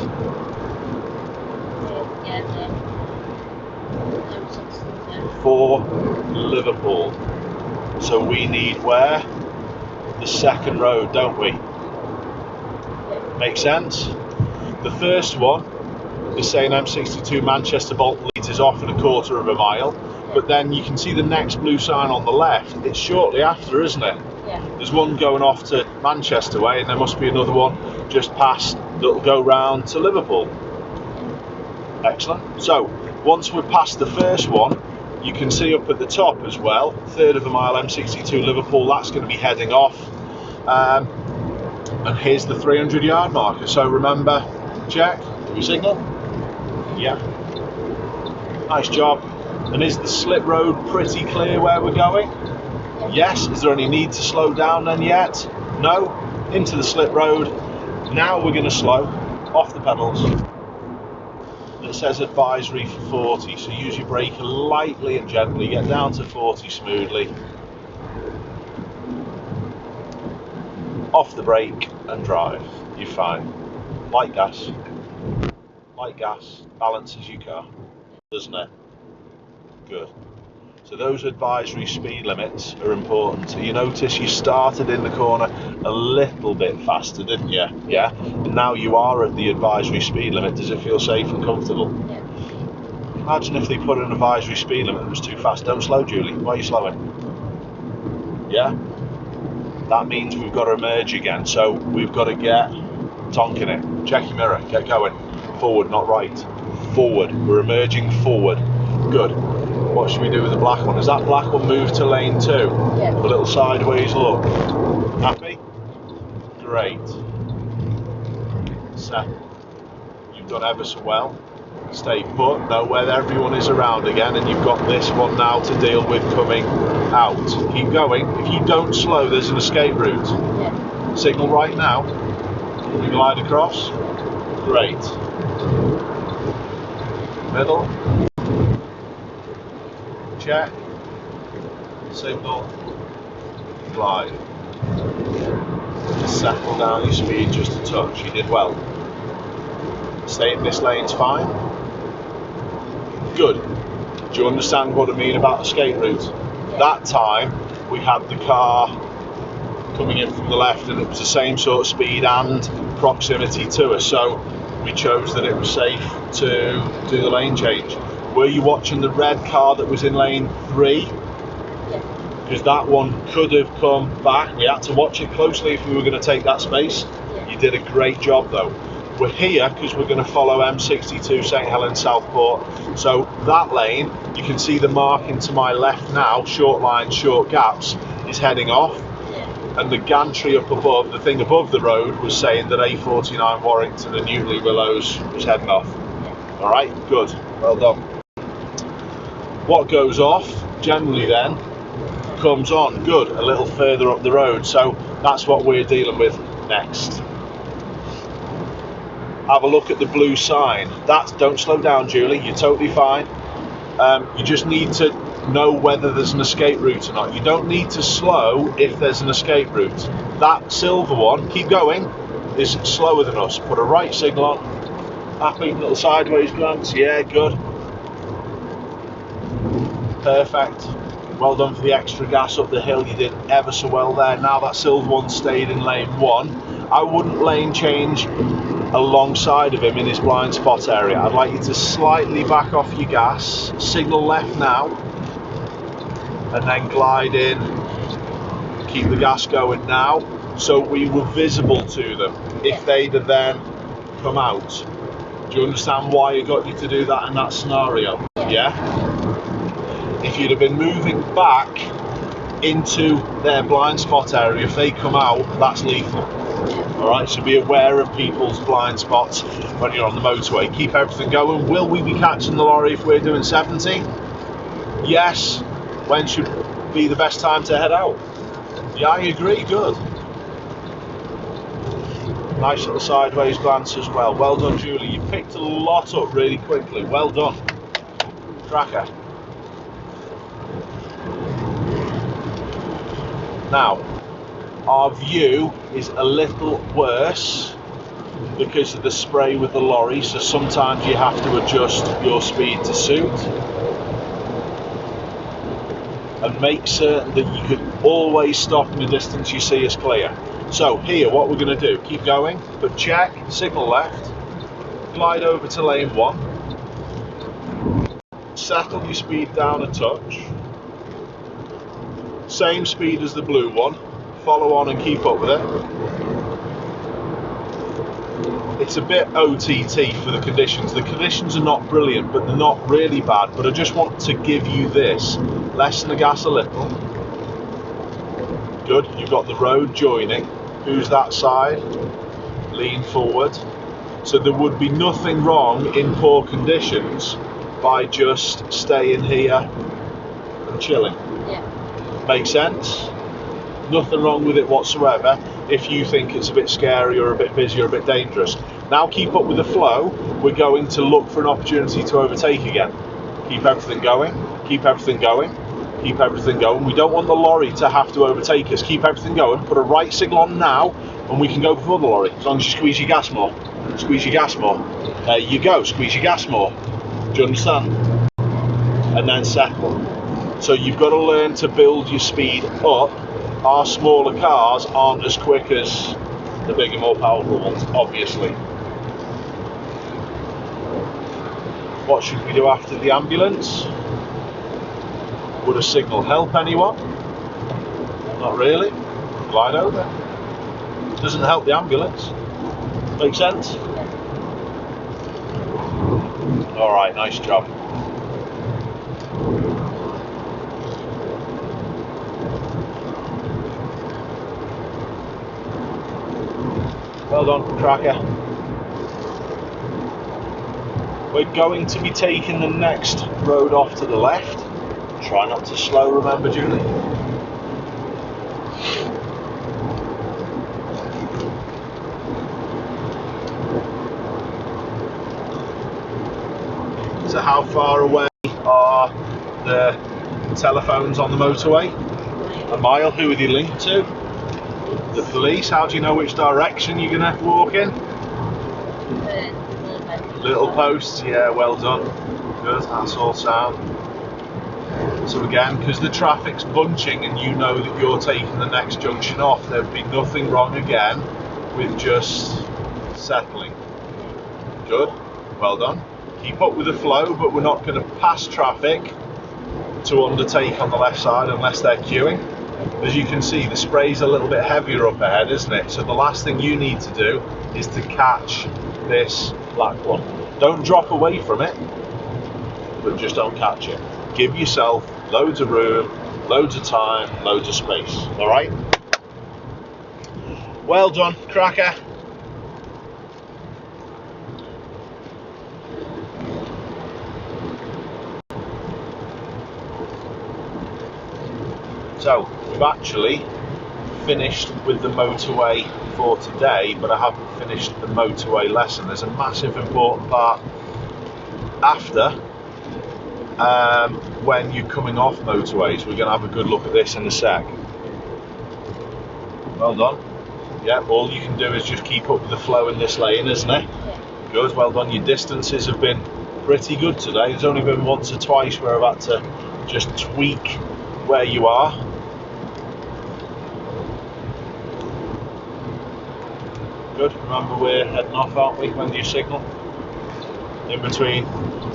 For Liverpool. So we need where? The second road, don't we? Make sense? The first one is saying M62 Manchester Bolton Leeds is off in a quarter of a mile, but then you can see the next blue sign on the left. It's shortly after, isn't it? Yeah. There's one going off to Manchester way, and there must be another one just past that'll go round to Liverpool. Excellent. So once we're past the first one, you can see up at the top as well, third of a mile M62 Liverpool, that's going to be heading off. And here's the 300 yard marker. So remember, check, do we signal? Yeah. Nice job. And is the slip road pretty clear where we're going? Yes. Is there any need to slow down then yet? No. Into the slip road. Now we're going to slow, off the pedals. It says advisory for 40, so use your brake lightly and gently, get down to 40 smoothly. Off the brake and drive, you're fine. Light gas. Light gas balances your car, doesn't it? Good. So those advisory speed limits are important. So you notice you started in the corner a little bit faster, didn't you? Yeah. And now you are at the advisory speed limit. Does it feel safe and comfortable? Yeah. Imagine if they put an advisory speed limit that was too fast. Don't slow, Julie. Why are you slowing? Yeah. That means we've got to emerge again. So we've got to get tonking it. Check your mirror. Get going. Forward, not right. Forward. We're emerging forward. Good. What should we do with the black one? Has that black one moved to lane 2? Yeah. A little sideways look. Happy? Great. Set. You've done ever so well. Stay put. Know where everyone is around again, and you've got this one now to deal with coming out. Keep going. If you don't slow, there's an escape route. Yeah. Signal right now. You glide across. Great. Middle. Check. Signal. Glide. Just settle down your speed just a touch. You did well. Stay in this lane's fine. Good. Do you understand what I mean about escape route? Yeah. That time we had the car coming in from the left, and it was the same sort of speed and proximity to us, so we chose that it was safe to do the lane change. Were you watching the red car that was in lane 3? Yeah. Because that one could have come back. We had to watch it closely if we were going to take that space. Yeah. You did a great job though. We're here because we're going to follow M62 St Helens Southport. So that lane, you can see the marking to my left now, short lines, short gaps, is heading off. Yeah. And the gantry up above, the thing above the road, was saying that A49 Warrington and Newtley Willows was heading off. Yeah. All right, good, well done. What goes off generally then comes on, good, a little further up the road. So that's what we're dealing with next. Have a look at the blue sign. Don't slow down, Julie, you're totally fine. You just need to know whether there's an escape route or not. You don't need to slow if there's an escape route. That silver one, keep going, is slower than us. Put a right signal on. Happy, little sideways glance, yeah, good. Perfect. Well done for the extra gas up the hill, you did ever so well there. Now that silver one stayed in lane 1. I wouldn't lane change alongside of him in his blind spot area. I'd like you to slightly back off your gas, signal left now, and then glide in, keep the gas going now, so we were visible to them if they'd have then come out. Do you understand why I got you to do that in that scenario? Yeah? If you'd have been moving back into their blind spot area, if they come out, that's lethal. Alright, so be aware of people's blind spots when you're on the motorway. Keep everything going. Will we be catching the lorry if we're doing 70? Yes. When should be the best time to head out? Yeah, I agree, good. Nice little sideways glance as well. Well done, Julie. You picked a lot up really quickly. Well done. Cracker. Now, our view is a little worse because of the spray with the lorry, so sometimes you have to adjust your speed to suit. And make certain that you can always stop in the distance you see is clear. So here, what we're going to do, keep going, but check, signal left, glide over to lane 1, settle your speed down a touch, same speed as the blue one, follow on and keep up with it. It's a bit OTT for the conditions. The conditions are not brilliant, but they're not really bad. But I just want to give you this. Lessen the gas a little. Good, you've got the road joining. Who's that side? Lean forward. So there would be nothing wrong in poor conditions by just staying here and chilling. Yeah. Make sense? Nothing wrong with it whatsoever if you think it's a bit scary or a bit busy or a bit dangerous. Now keep up with the flow. We're going to look for an opportunity to overtake again. Keep everything going, keep everything going, keep everything going. We don't want the lorry to have to overtake us. Keep everything going, put a right signal on now, and we can go before the lorry, as long as you squeeze your gas more. Squeeze your gas more. There you go, squeeze your gas more. Do you understand? And then settle. So you've got to learn to build your speed up. Our smaller cars aren't as quick as the bigger, more powerful ones, obviously. What should we do after the ambulance? Would a signal help anyone? Not really. Glide over. Doesn't help the ambulance. Make sense? Alright, nice job. Well done, cracker. We're going to be taking the next road off to the left. Try not to slow, remember, Julie. So how far away are the telephones on the motorway? A mile. Who are they linked to? The police. How do you know which direction you're going to have to walk in? Little posts, yeah, well done. Good, that's all sound. So again, because the traffic's bunching and you know that you're taking the next junction off, there'd be nothing wrong again with just settling. Good, well done. Keep up with the flow, but we're not going to pass traffic to undertake on the left side unless they're queuing. As you can see, the spray's a little bit heavier up ahead, isn't it? So the last thing you need to do is to catch this black one. Don't drop away from it, but just don't catch it. Give yourself loads of room, loads of time, loads of space. All right? Well done, cracker. So we've actually finished with the motorway for today, but I haven't finished the motorway lesson. There's a massive important part after when you're coming off motorways. We're going to have a good look at this in a sec. Well done. Yeah, all you can do is just keep up with the flow in this lane, isn't it? Yeah. Good, well done. Your distances have been pretty good today. There's only been once or twice where I've had to just tweak where you are. Good, remember we're heading off, aren't we? When do you signal? In between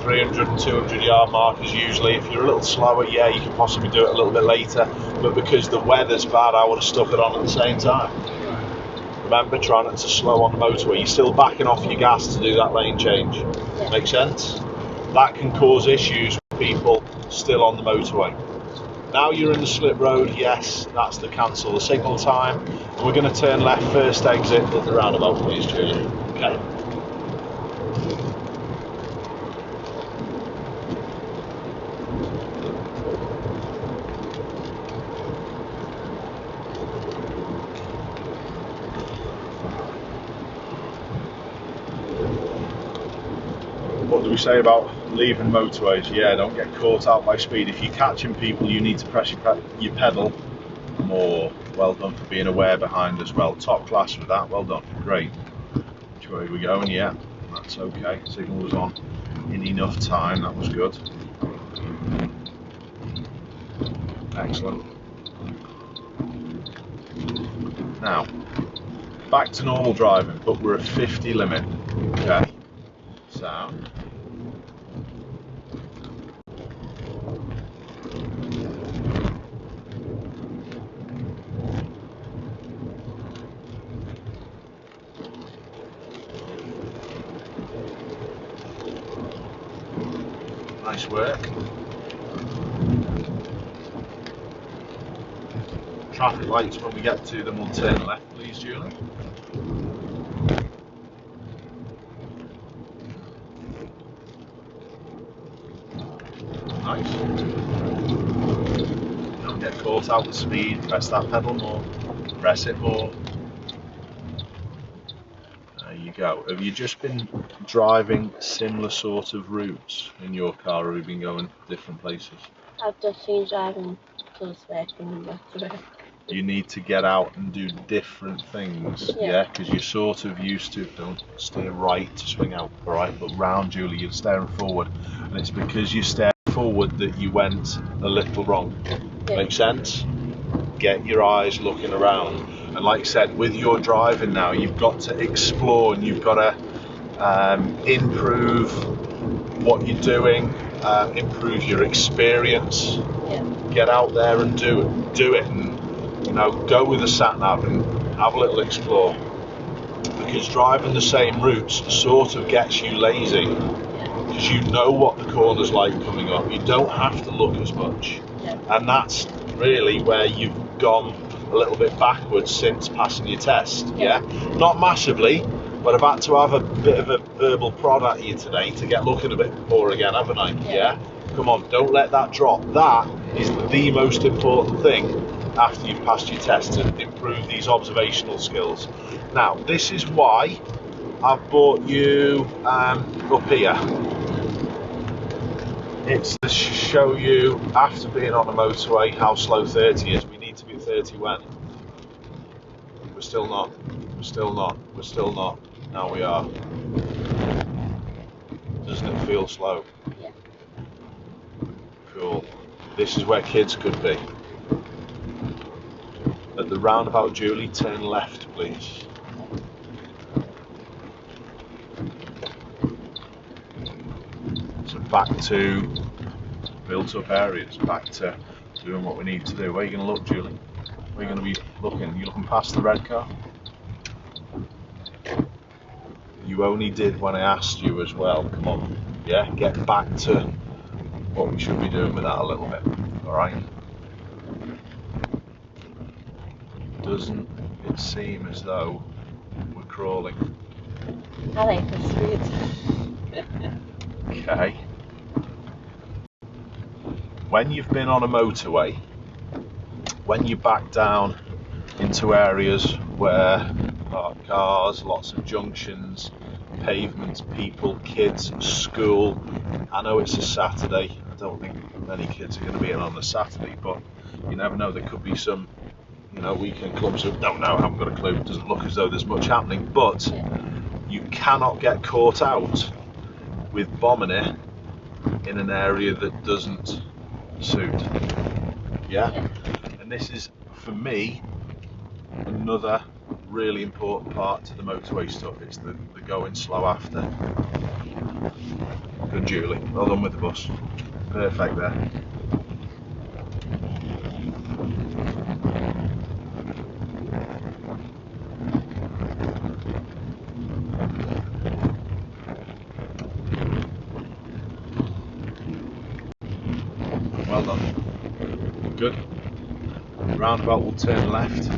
300 and 200 yard markers usually. If you're a little slower, yeah, you can possibly do it a little bit later, but because the weather's bad, I would have stuck it on at the same time. Remember, try not to slow on the motorway. You're still backing off your gas to do that lane change. Yeah. Make sense? That can cause issues with people still on the motorway. Now you're in the slip road, yes, that's the cancel the signal time. We're going to turn left first exit at the roundabout, please, Julie. Okay. What do we say about leaving motorways? Yeah, don't get caught out by speed. If you're catching people, you need to press your pedal more. Well done for being aware behind as well. Top class with that, well done, great. Which way are we going? Yeah, that's okay. Signal was on in enough time, that was good. Excellent. Now, back to normal driving, but we're at 50 limit, okay? So, nice work. Traffic lights, when we get to them, we'll turn left, please, Julie. Nice. Don't get caught out with speed. Press that pedal more. Press it more. There you go. Have you just been driving similar sort of routes in your car, or have you been going different places? I've just been driving to the working and back to work. You need to get out and do different things, yeah, because you're sort of used to, don't steer right to swing out, all right, but round, Julie, you're staring forward, and it's because you stared forward that you went a little wrong. Yeah. Make sense? Get your eyes looking around, and like I said, with your driving now, you've got to explore and you've got to improve what you're doing, improve your experience. Yeah. Get out there and do it, and go with a sat nav and have a little explore, because driving the same routes sort of gets you lazy, because you know what the corner's like coming up. You don't have to look as much, and that's really where you've gone a little bit backwards since passing your test. Yeah, not massively, but I've had to have a bit of a verbal prod at you today to get looking a bit more again, haven't I? Yeah. Come on, don't let that drop. That is the most important thing after you've passed your test, to improve these observational skills. Now, this is why I've brought you up here. It's to show you, after being on a motorway, how slow 30 is. We need to be 30 when? We're still not. We're still not. We're still not. Now we are. Doesn't it feel slow? Yeah. Cool. This is where kids could be. At the roundabout, Julie, turn left, please. So back to built up areas, back to doing what we need to do. Where are you going to look, Julie? Where are you going to be looking? You looking past the red car? You only did when I asked you as well. Come on, yeah, get back to what we should be doing with that a little bit. All right. Doesn't it seem as though we're crawling? I like the streets. Okay. When you've been on a motorway, when you back down into areas where parked cars, lots of junctions, pavements, people, kids, school. I know it's a Saturday. I don't think many kids are going to be in on a Saturday, but you never know. There could be some, weekend clubs who don't know, haven't got a clue. It doesn't look as though there's much happening, but you cannot get caught out with bombing it in an area that doesn't suit. Yeah? And this is, for me, another really important part to the motorway stuff. It's the going slow after. Good, Julie. Well done with the bus. Perfect there. Well done. Good. Roundabout will turn left.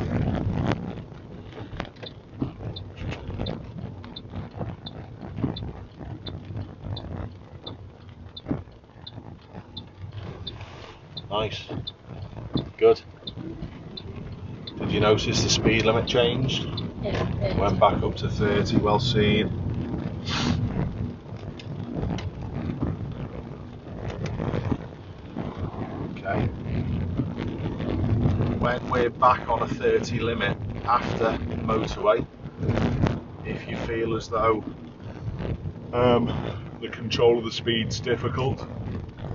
Nice. Good. Did you notice the speed limit changed? Yeah. Went back up to 30, well seen. Okay. When we're back on a 30 limit after motorway, if you feel as though the control of the speed's difficult,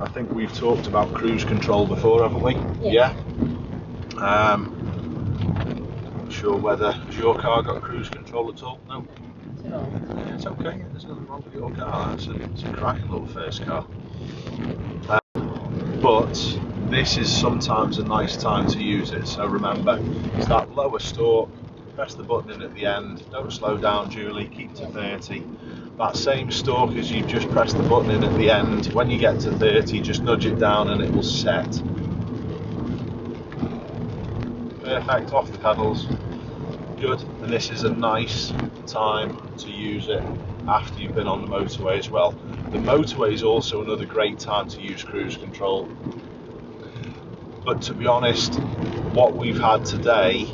I think we've talked about cruise control before, haven't we? Yeah. Not sure whether has your car got cruise control at all? No. No. It's okay. There's nothing wrong with your car. It's a cracking little first car. But this is sometimes a nice time to use it. So remember, it's that lower stalk. Press the button in at the end. Don't slow down, Julie. Keep to 30. That same stalk as you just press the button in at the end, when you get to 30, just nudge it down and it will set. Perfect, off the pedals. Good. And this is a nice time to use it after you've been on the motorway as well. The motorway is also another great time to use cruise control. But to be honest, what we've had today,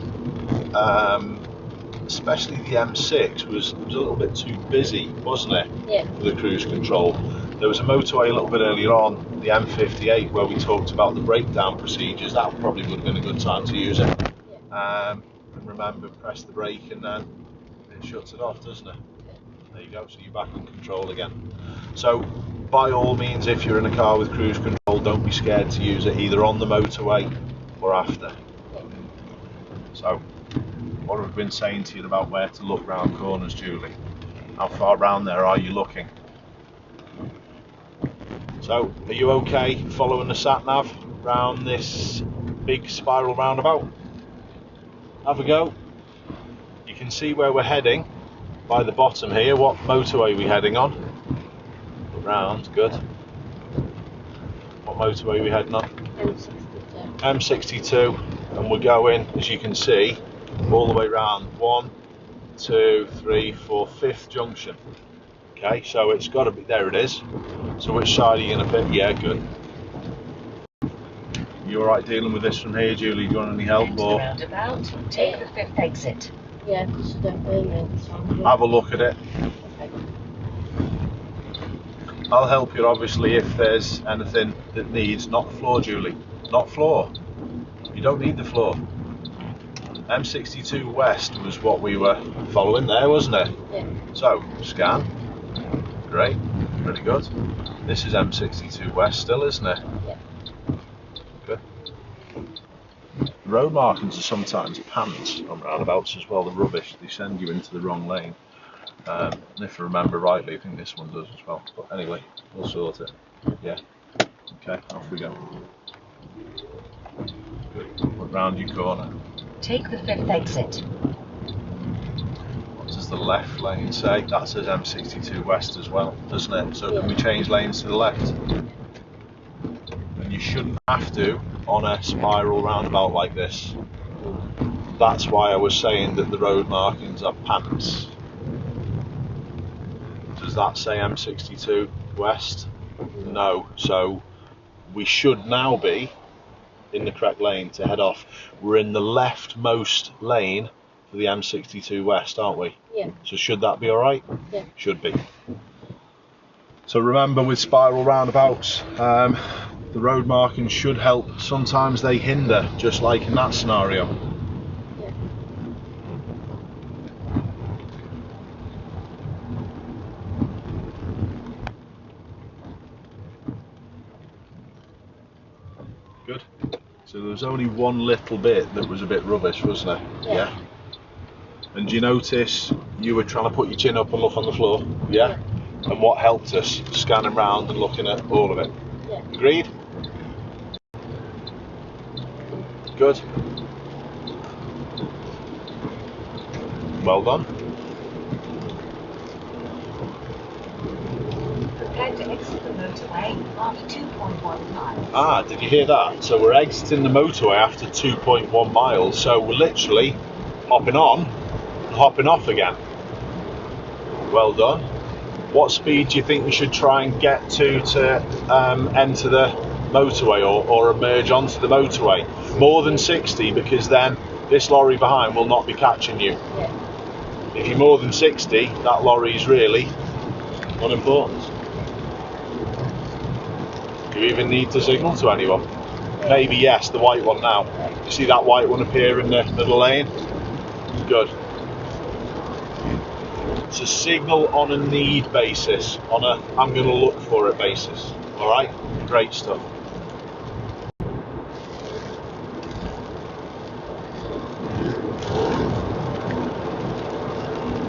especially the M6 was a little bit too busy, wasn't it? Yeah. For the cruise control. There was a motorway a little bit earlier on, the M58, where we talked about the breakdown procedures. That probably would have been a good time to use it. Yeah. And remember, press the brake and then it shuts it off, doesn't it? There you go, so you're back in control again. So by all means, if you're in a car with cruise control, don't be scared to use it either on the motorway or after. Yeah. So what have we been saying to you about where to look round corners, Julie? How far round there are you looking? So, are you okay following the sat nav round this big spiral roundabout? Have a go. You can see where we're heading by the bottom here. What motorway are we heading on? Round, good. What motorway are we heading on? M62. M62, and we're going, as you can see, all the way round. 1, 2, 3, 4, 5th junction. Okay, so it's got to be, there it is. So which side are you going to pick? Yeah, good. You alright dealing with this from here, Julie? Do you want any help? Or Roundabout, take the 5th exit. Yeah, because you don't blame it. have a look at it. Okay. I'll help you obviously if there's anything that needs, not the floor, Julie. Not floor. You don't need the floor. M62 West was what we were following there, wasn't it? Yeah. So, scan. Great, pretty good. This is M62 West still, isn't it? Yeah. Road markings are sometimes pants on roundabouts as well. The rubbish, they send you into the wrong lane. And if I remember rightly, I think this one does as well. But anyway, we'll sort it. Yeah. Okay, off we go. Good. Look round your corner. Take the 5th exit. What does the left lane say? That says M62 West as well, doesn't it? So can we change lanes to the left? And you shouldn't have to on a spiral roundabout like this. That's why I was saying that the road markings are pants. Does that say M62 West? No. So we should now be in the correct lane to head off. We're in the leftmost lane for the M62 West, aren't we? Yeah. So should that be alright? Yeah. Should be. So remember, with spiral roundabouts, the road markings should help. Sometimes they hinder, just like in that scenario. Yeah. Good. So there was only one little bit that was a bit rubbish, wasn't there? Yeah. And do you notice you were trying to put your chin up and look on the floor? Yeah. And what helped us? Scanning around and looking at all of it. Yeah. Agreed? Good. Well done. Prepare to exit the motorway after 2.1 miles. Ah, did you hear that? So we're exiting the motorway after 2.1 miles. So we're literally hopping on and hopping off again. Well done. What speed do you think we should try and get to enter the motorway or emerge onto the motorway? More than 60, because then this lorry behind will not be catching you. Yeah. If you're more than 60, that lorry is really unimportant. Do you even need to signal to anyone? Maybe yes, the white one now. You see that white one appear in the middle lane? Good. So signal on a need basis, on a I'm going to look for it basis. All right, great stuff.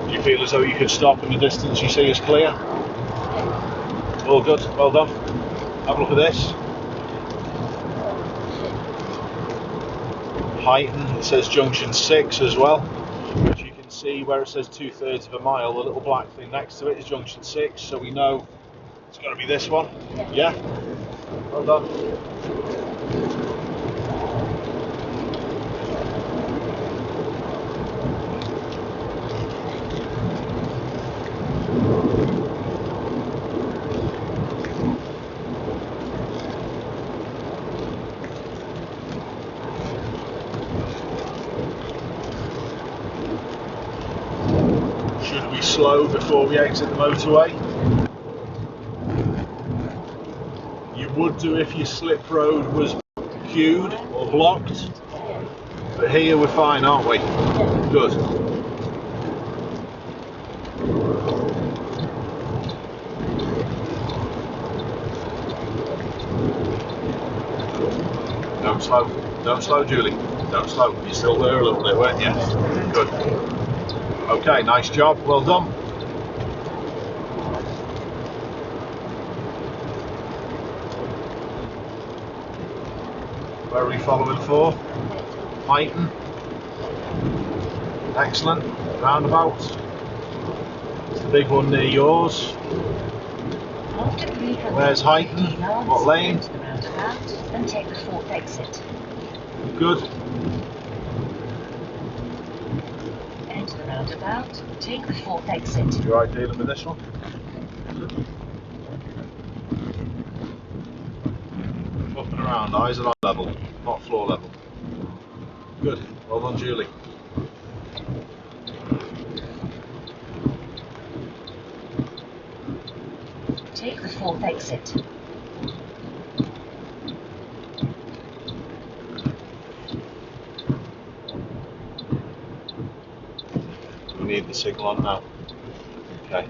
Do you feel as though you could stop in the distance you see is clear? All good, well done. Have a look at this. Heighten, it says junction 6 as well, which you can see where it says 2/3 of a mile, the little black thing next to it is junction 6, so we know it's got to be this one. Yeah? Well done. Should we slow before we exit the motorway? You would do if your slip road was queued or blocked, but here we're fine, aren't we? Good. Don't slow, Julie. Don't slow. You still there a little bit, weren't you? Good. Okay, nice job. Well done. Where are we following for? Heighten. Excellent. Roundabout. It's the big one near yours. After 300 Where's Heighten? yards, What lane? enter the roundabout and take the 4th exit. Good. Enter the roundabout, take the 4th exit. You alright dealing with this one? Up and around, eyes are on level, not floor level. Good. Well done, Julie. Take the 4th exit. We need the signal on now. Okay.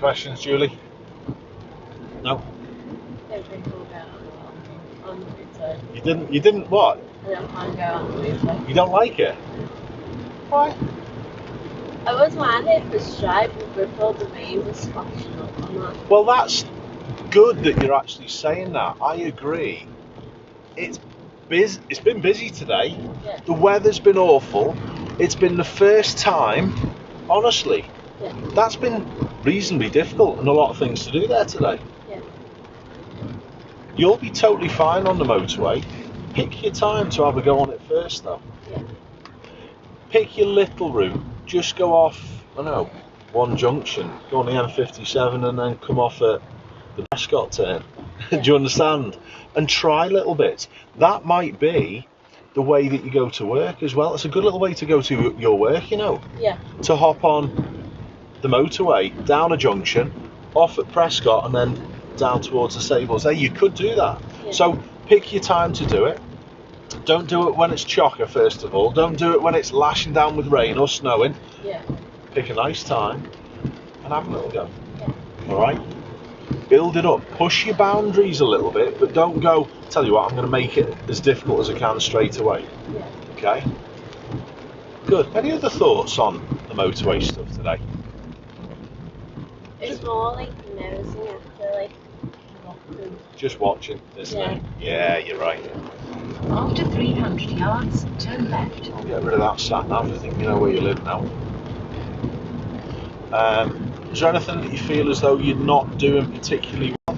questions, Julie? No? Everything will go on the motorway. You didn't what? I don't want to go on the motorway. You don't like it? Why? I was wondering if the stripe with all the rain was splashing up on that. Well, that's good that you're actually saying that. I agree. It's been busy today. Yeah. The weather's been awful. It's been the first time, honestly. Yeah. That's been reasonably difficult and a lot of things to do there today. Yeah. You'll be totally fine on the motorway. Pick your time to have a go on it first, though. Yeah. Pick your little route. Just go off, I don't know, one junction, go on the M57 and then come off at the Prescott turn. Yeah. Do you understand? And try little bits. That might be the way that you go to work as well. It's a good little way to go to your work, you know. Yeah. To hop on the motorway, down a junction, off at Prescott and then down towards the stables. Hey, you could do that. Yeah. So pick your time to do it. Don't do it when it's chocker, first of all. Don't do it when it's lashing down with rain or snowing. Yeah. Pick a nice time and have a little go. Yeah. All right? Build it up. Push your boundaries a little bit, but don't go, tell you what, I'm going to make it as difficult as I can straight away. Yeah. Okay? Good. Any other thoughts on the motorway stuff today? It's more like nosing after like walking. Just watching, isn't Yeah. it? Yeah, you're right. After 300 yards, turn left. I'll get rid of that sat nav. I think you know where you live now. Is there anything that you feel as though you're not doing particularly well?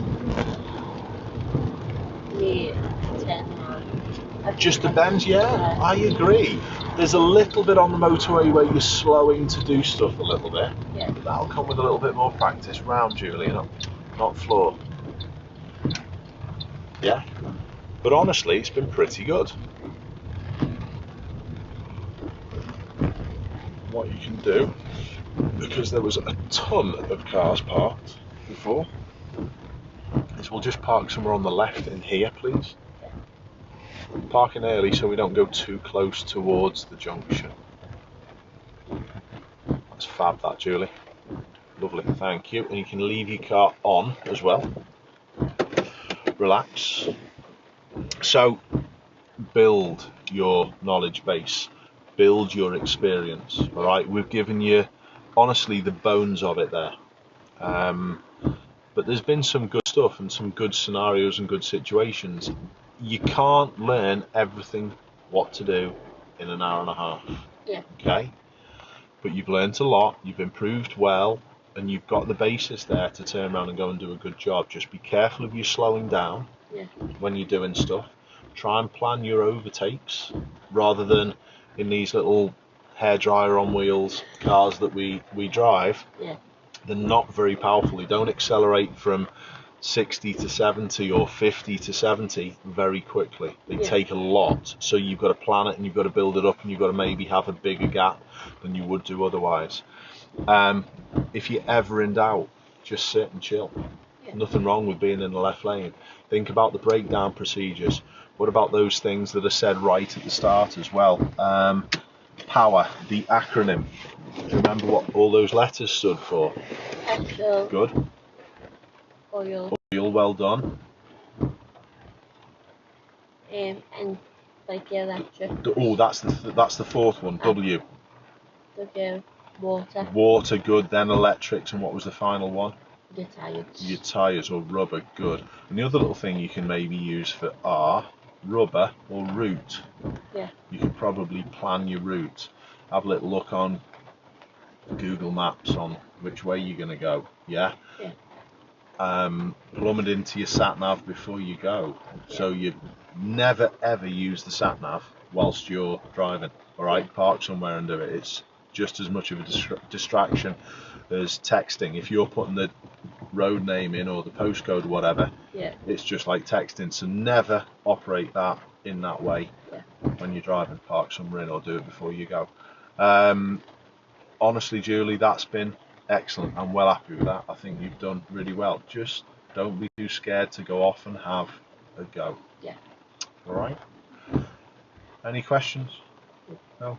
Me, 10 on. Just the bends, yeah, I agree. There's a little bit on the motorway where you're slowing to do stuff a little bit. Yeah. But that'll come with a little bit more practice round, Julie, not floor. Yeah. But honestly, it's been pretty good. What you can do, because there was a ton of cars parked before, is we'll just park somewhere on the left in here, please. Parking early so we don't go too close towards the junction. That's fab, that, Julie. Lovely, thank you. And you can leave your car on as well. Relax. So, build your knowledge base. Build your experience. All right, we've given you, honestly, the bones of it there. But there's been some good stuff and some good scenarios and good situations. You can't learn everything what to do in an hour and a half. Yeah. Okay? But you've learnt a lot, you've improved well, and you've got the basis there to turn around and go and do a good job. Just be careful of you slowing down when you're doing stuff. Try and plan your overtakes rather than in these little hairdryer on wheels cars that we drive. Yeah. They're not very powerful. They don't accelerate from 60 to 70 or 50 to 70 very quickly. They take a lot, so you've got to plan it and you've got to build it up and you've got to maybe have a bigger gap than you would do otherwise. If you're ever in doubt, just sit and chill. Nothing wrong with being in the left lane. Think about the breakdown procedures. What about those things that are said right at the start as well? Power, the acronym. Do you remember what all those letters stood for? Petrol, Good. oil, Oil, well done. and like electric. Oh, that's the fourth one. W. Okay, water, Water, good. Then electrics, and what was the final one? your tires. Your tyres or rubber, good. And the other little thing you can maybe use for R, rubber or route. Yeah. You can probably plan your route. Have a little look on Google Maps on which way you're going to go. Yeah. Yeah. Plumb it into your sat nav before you go, so you never ever use the sat nav whilst you're driving. All right, park somewhere and do it. It's just as much of a distraction as texting. If you're putting the road name in or the postcode or whatever, it's just like texting. So never operate that in that way when you're driving. Park somewhere in or do it before you go. Honestly, Julie, that's been excellent. I'm well happy with that. I think you've done really well. Just don't be too scared to go off and have a go. Yeah. All right. Any questions? No.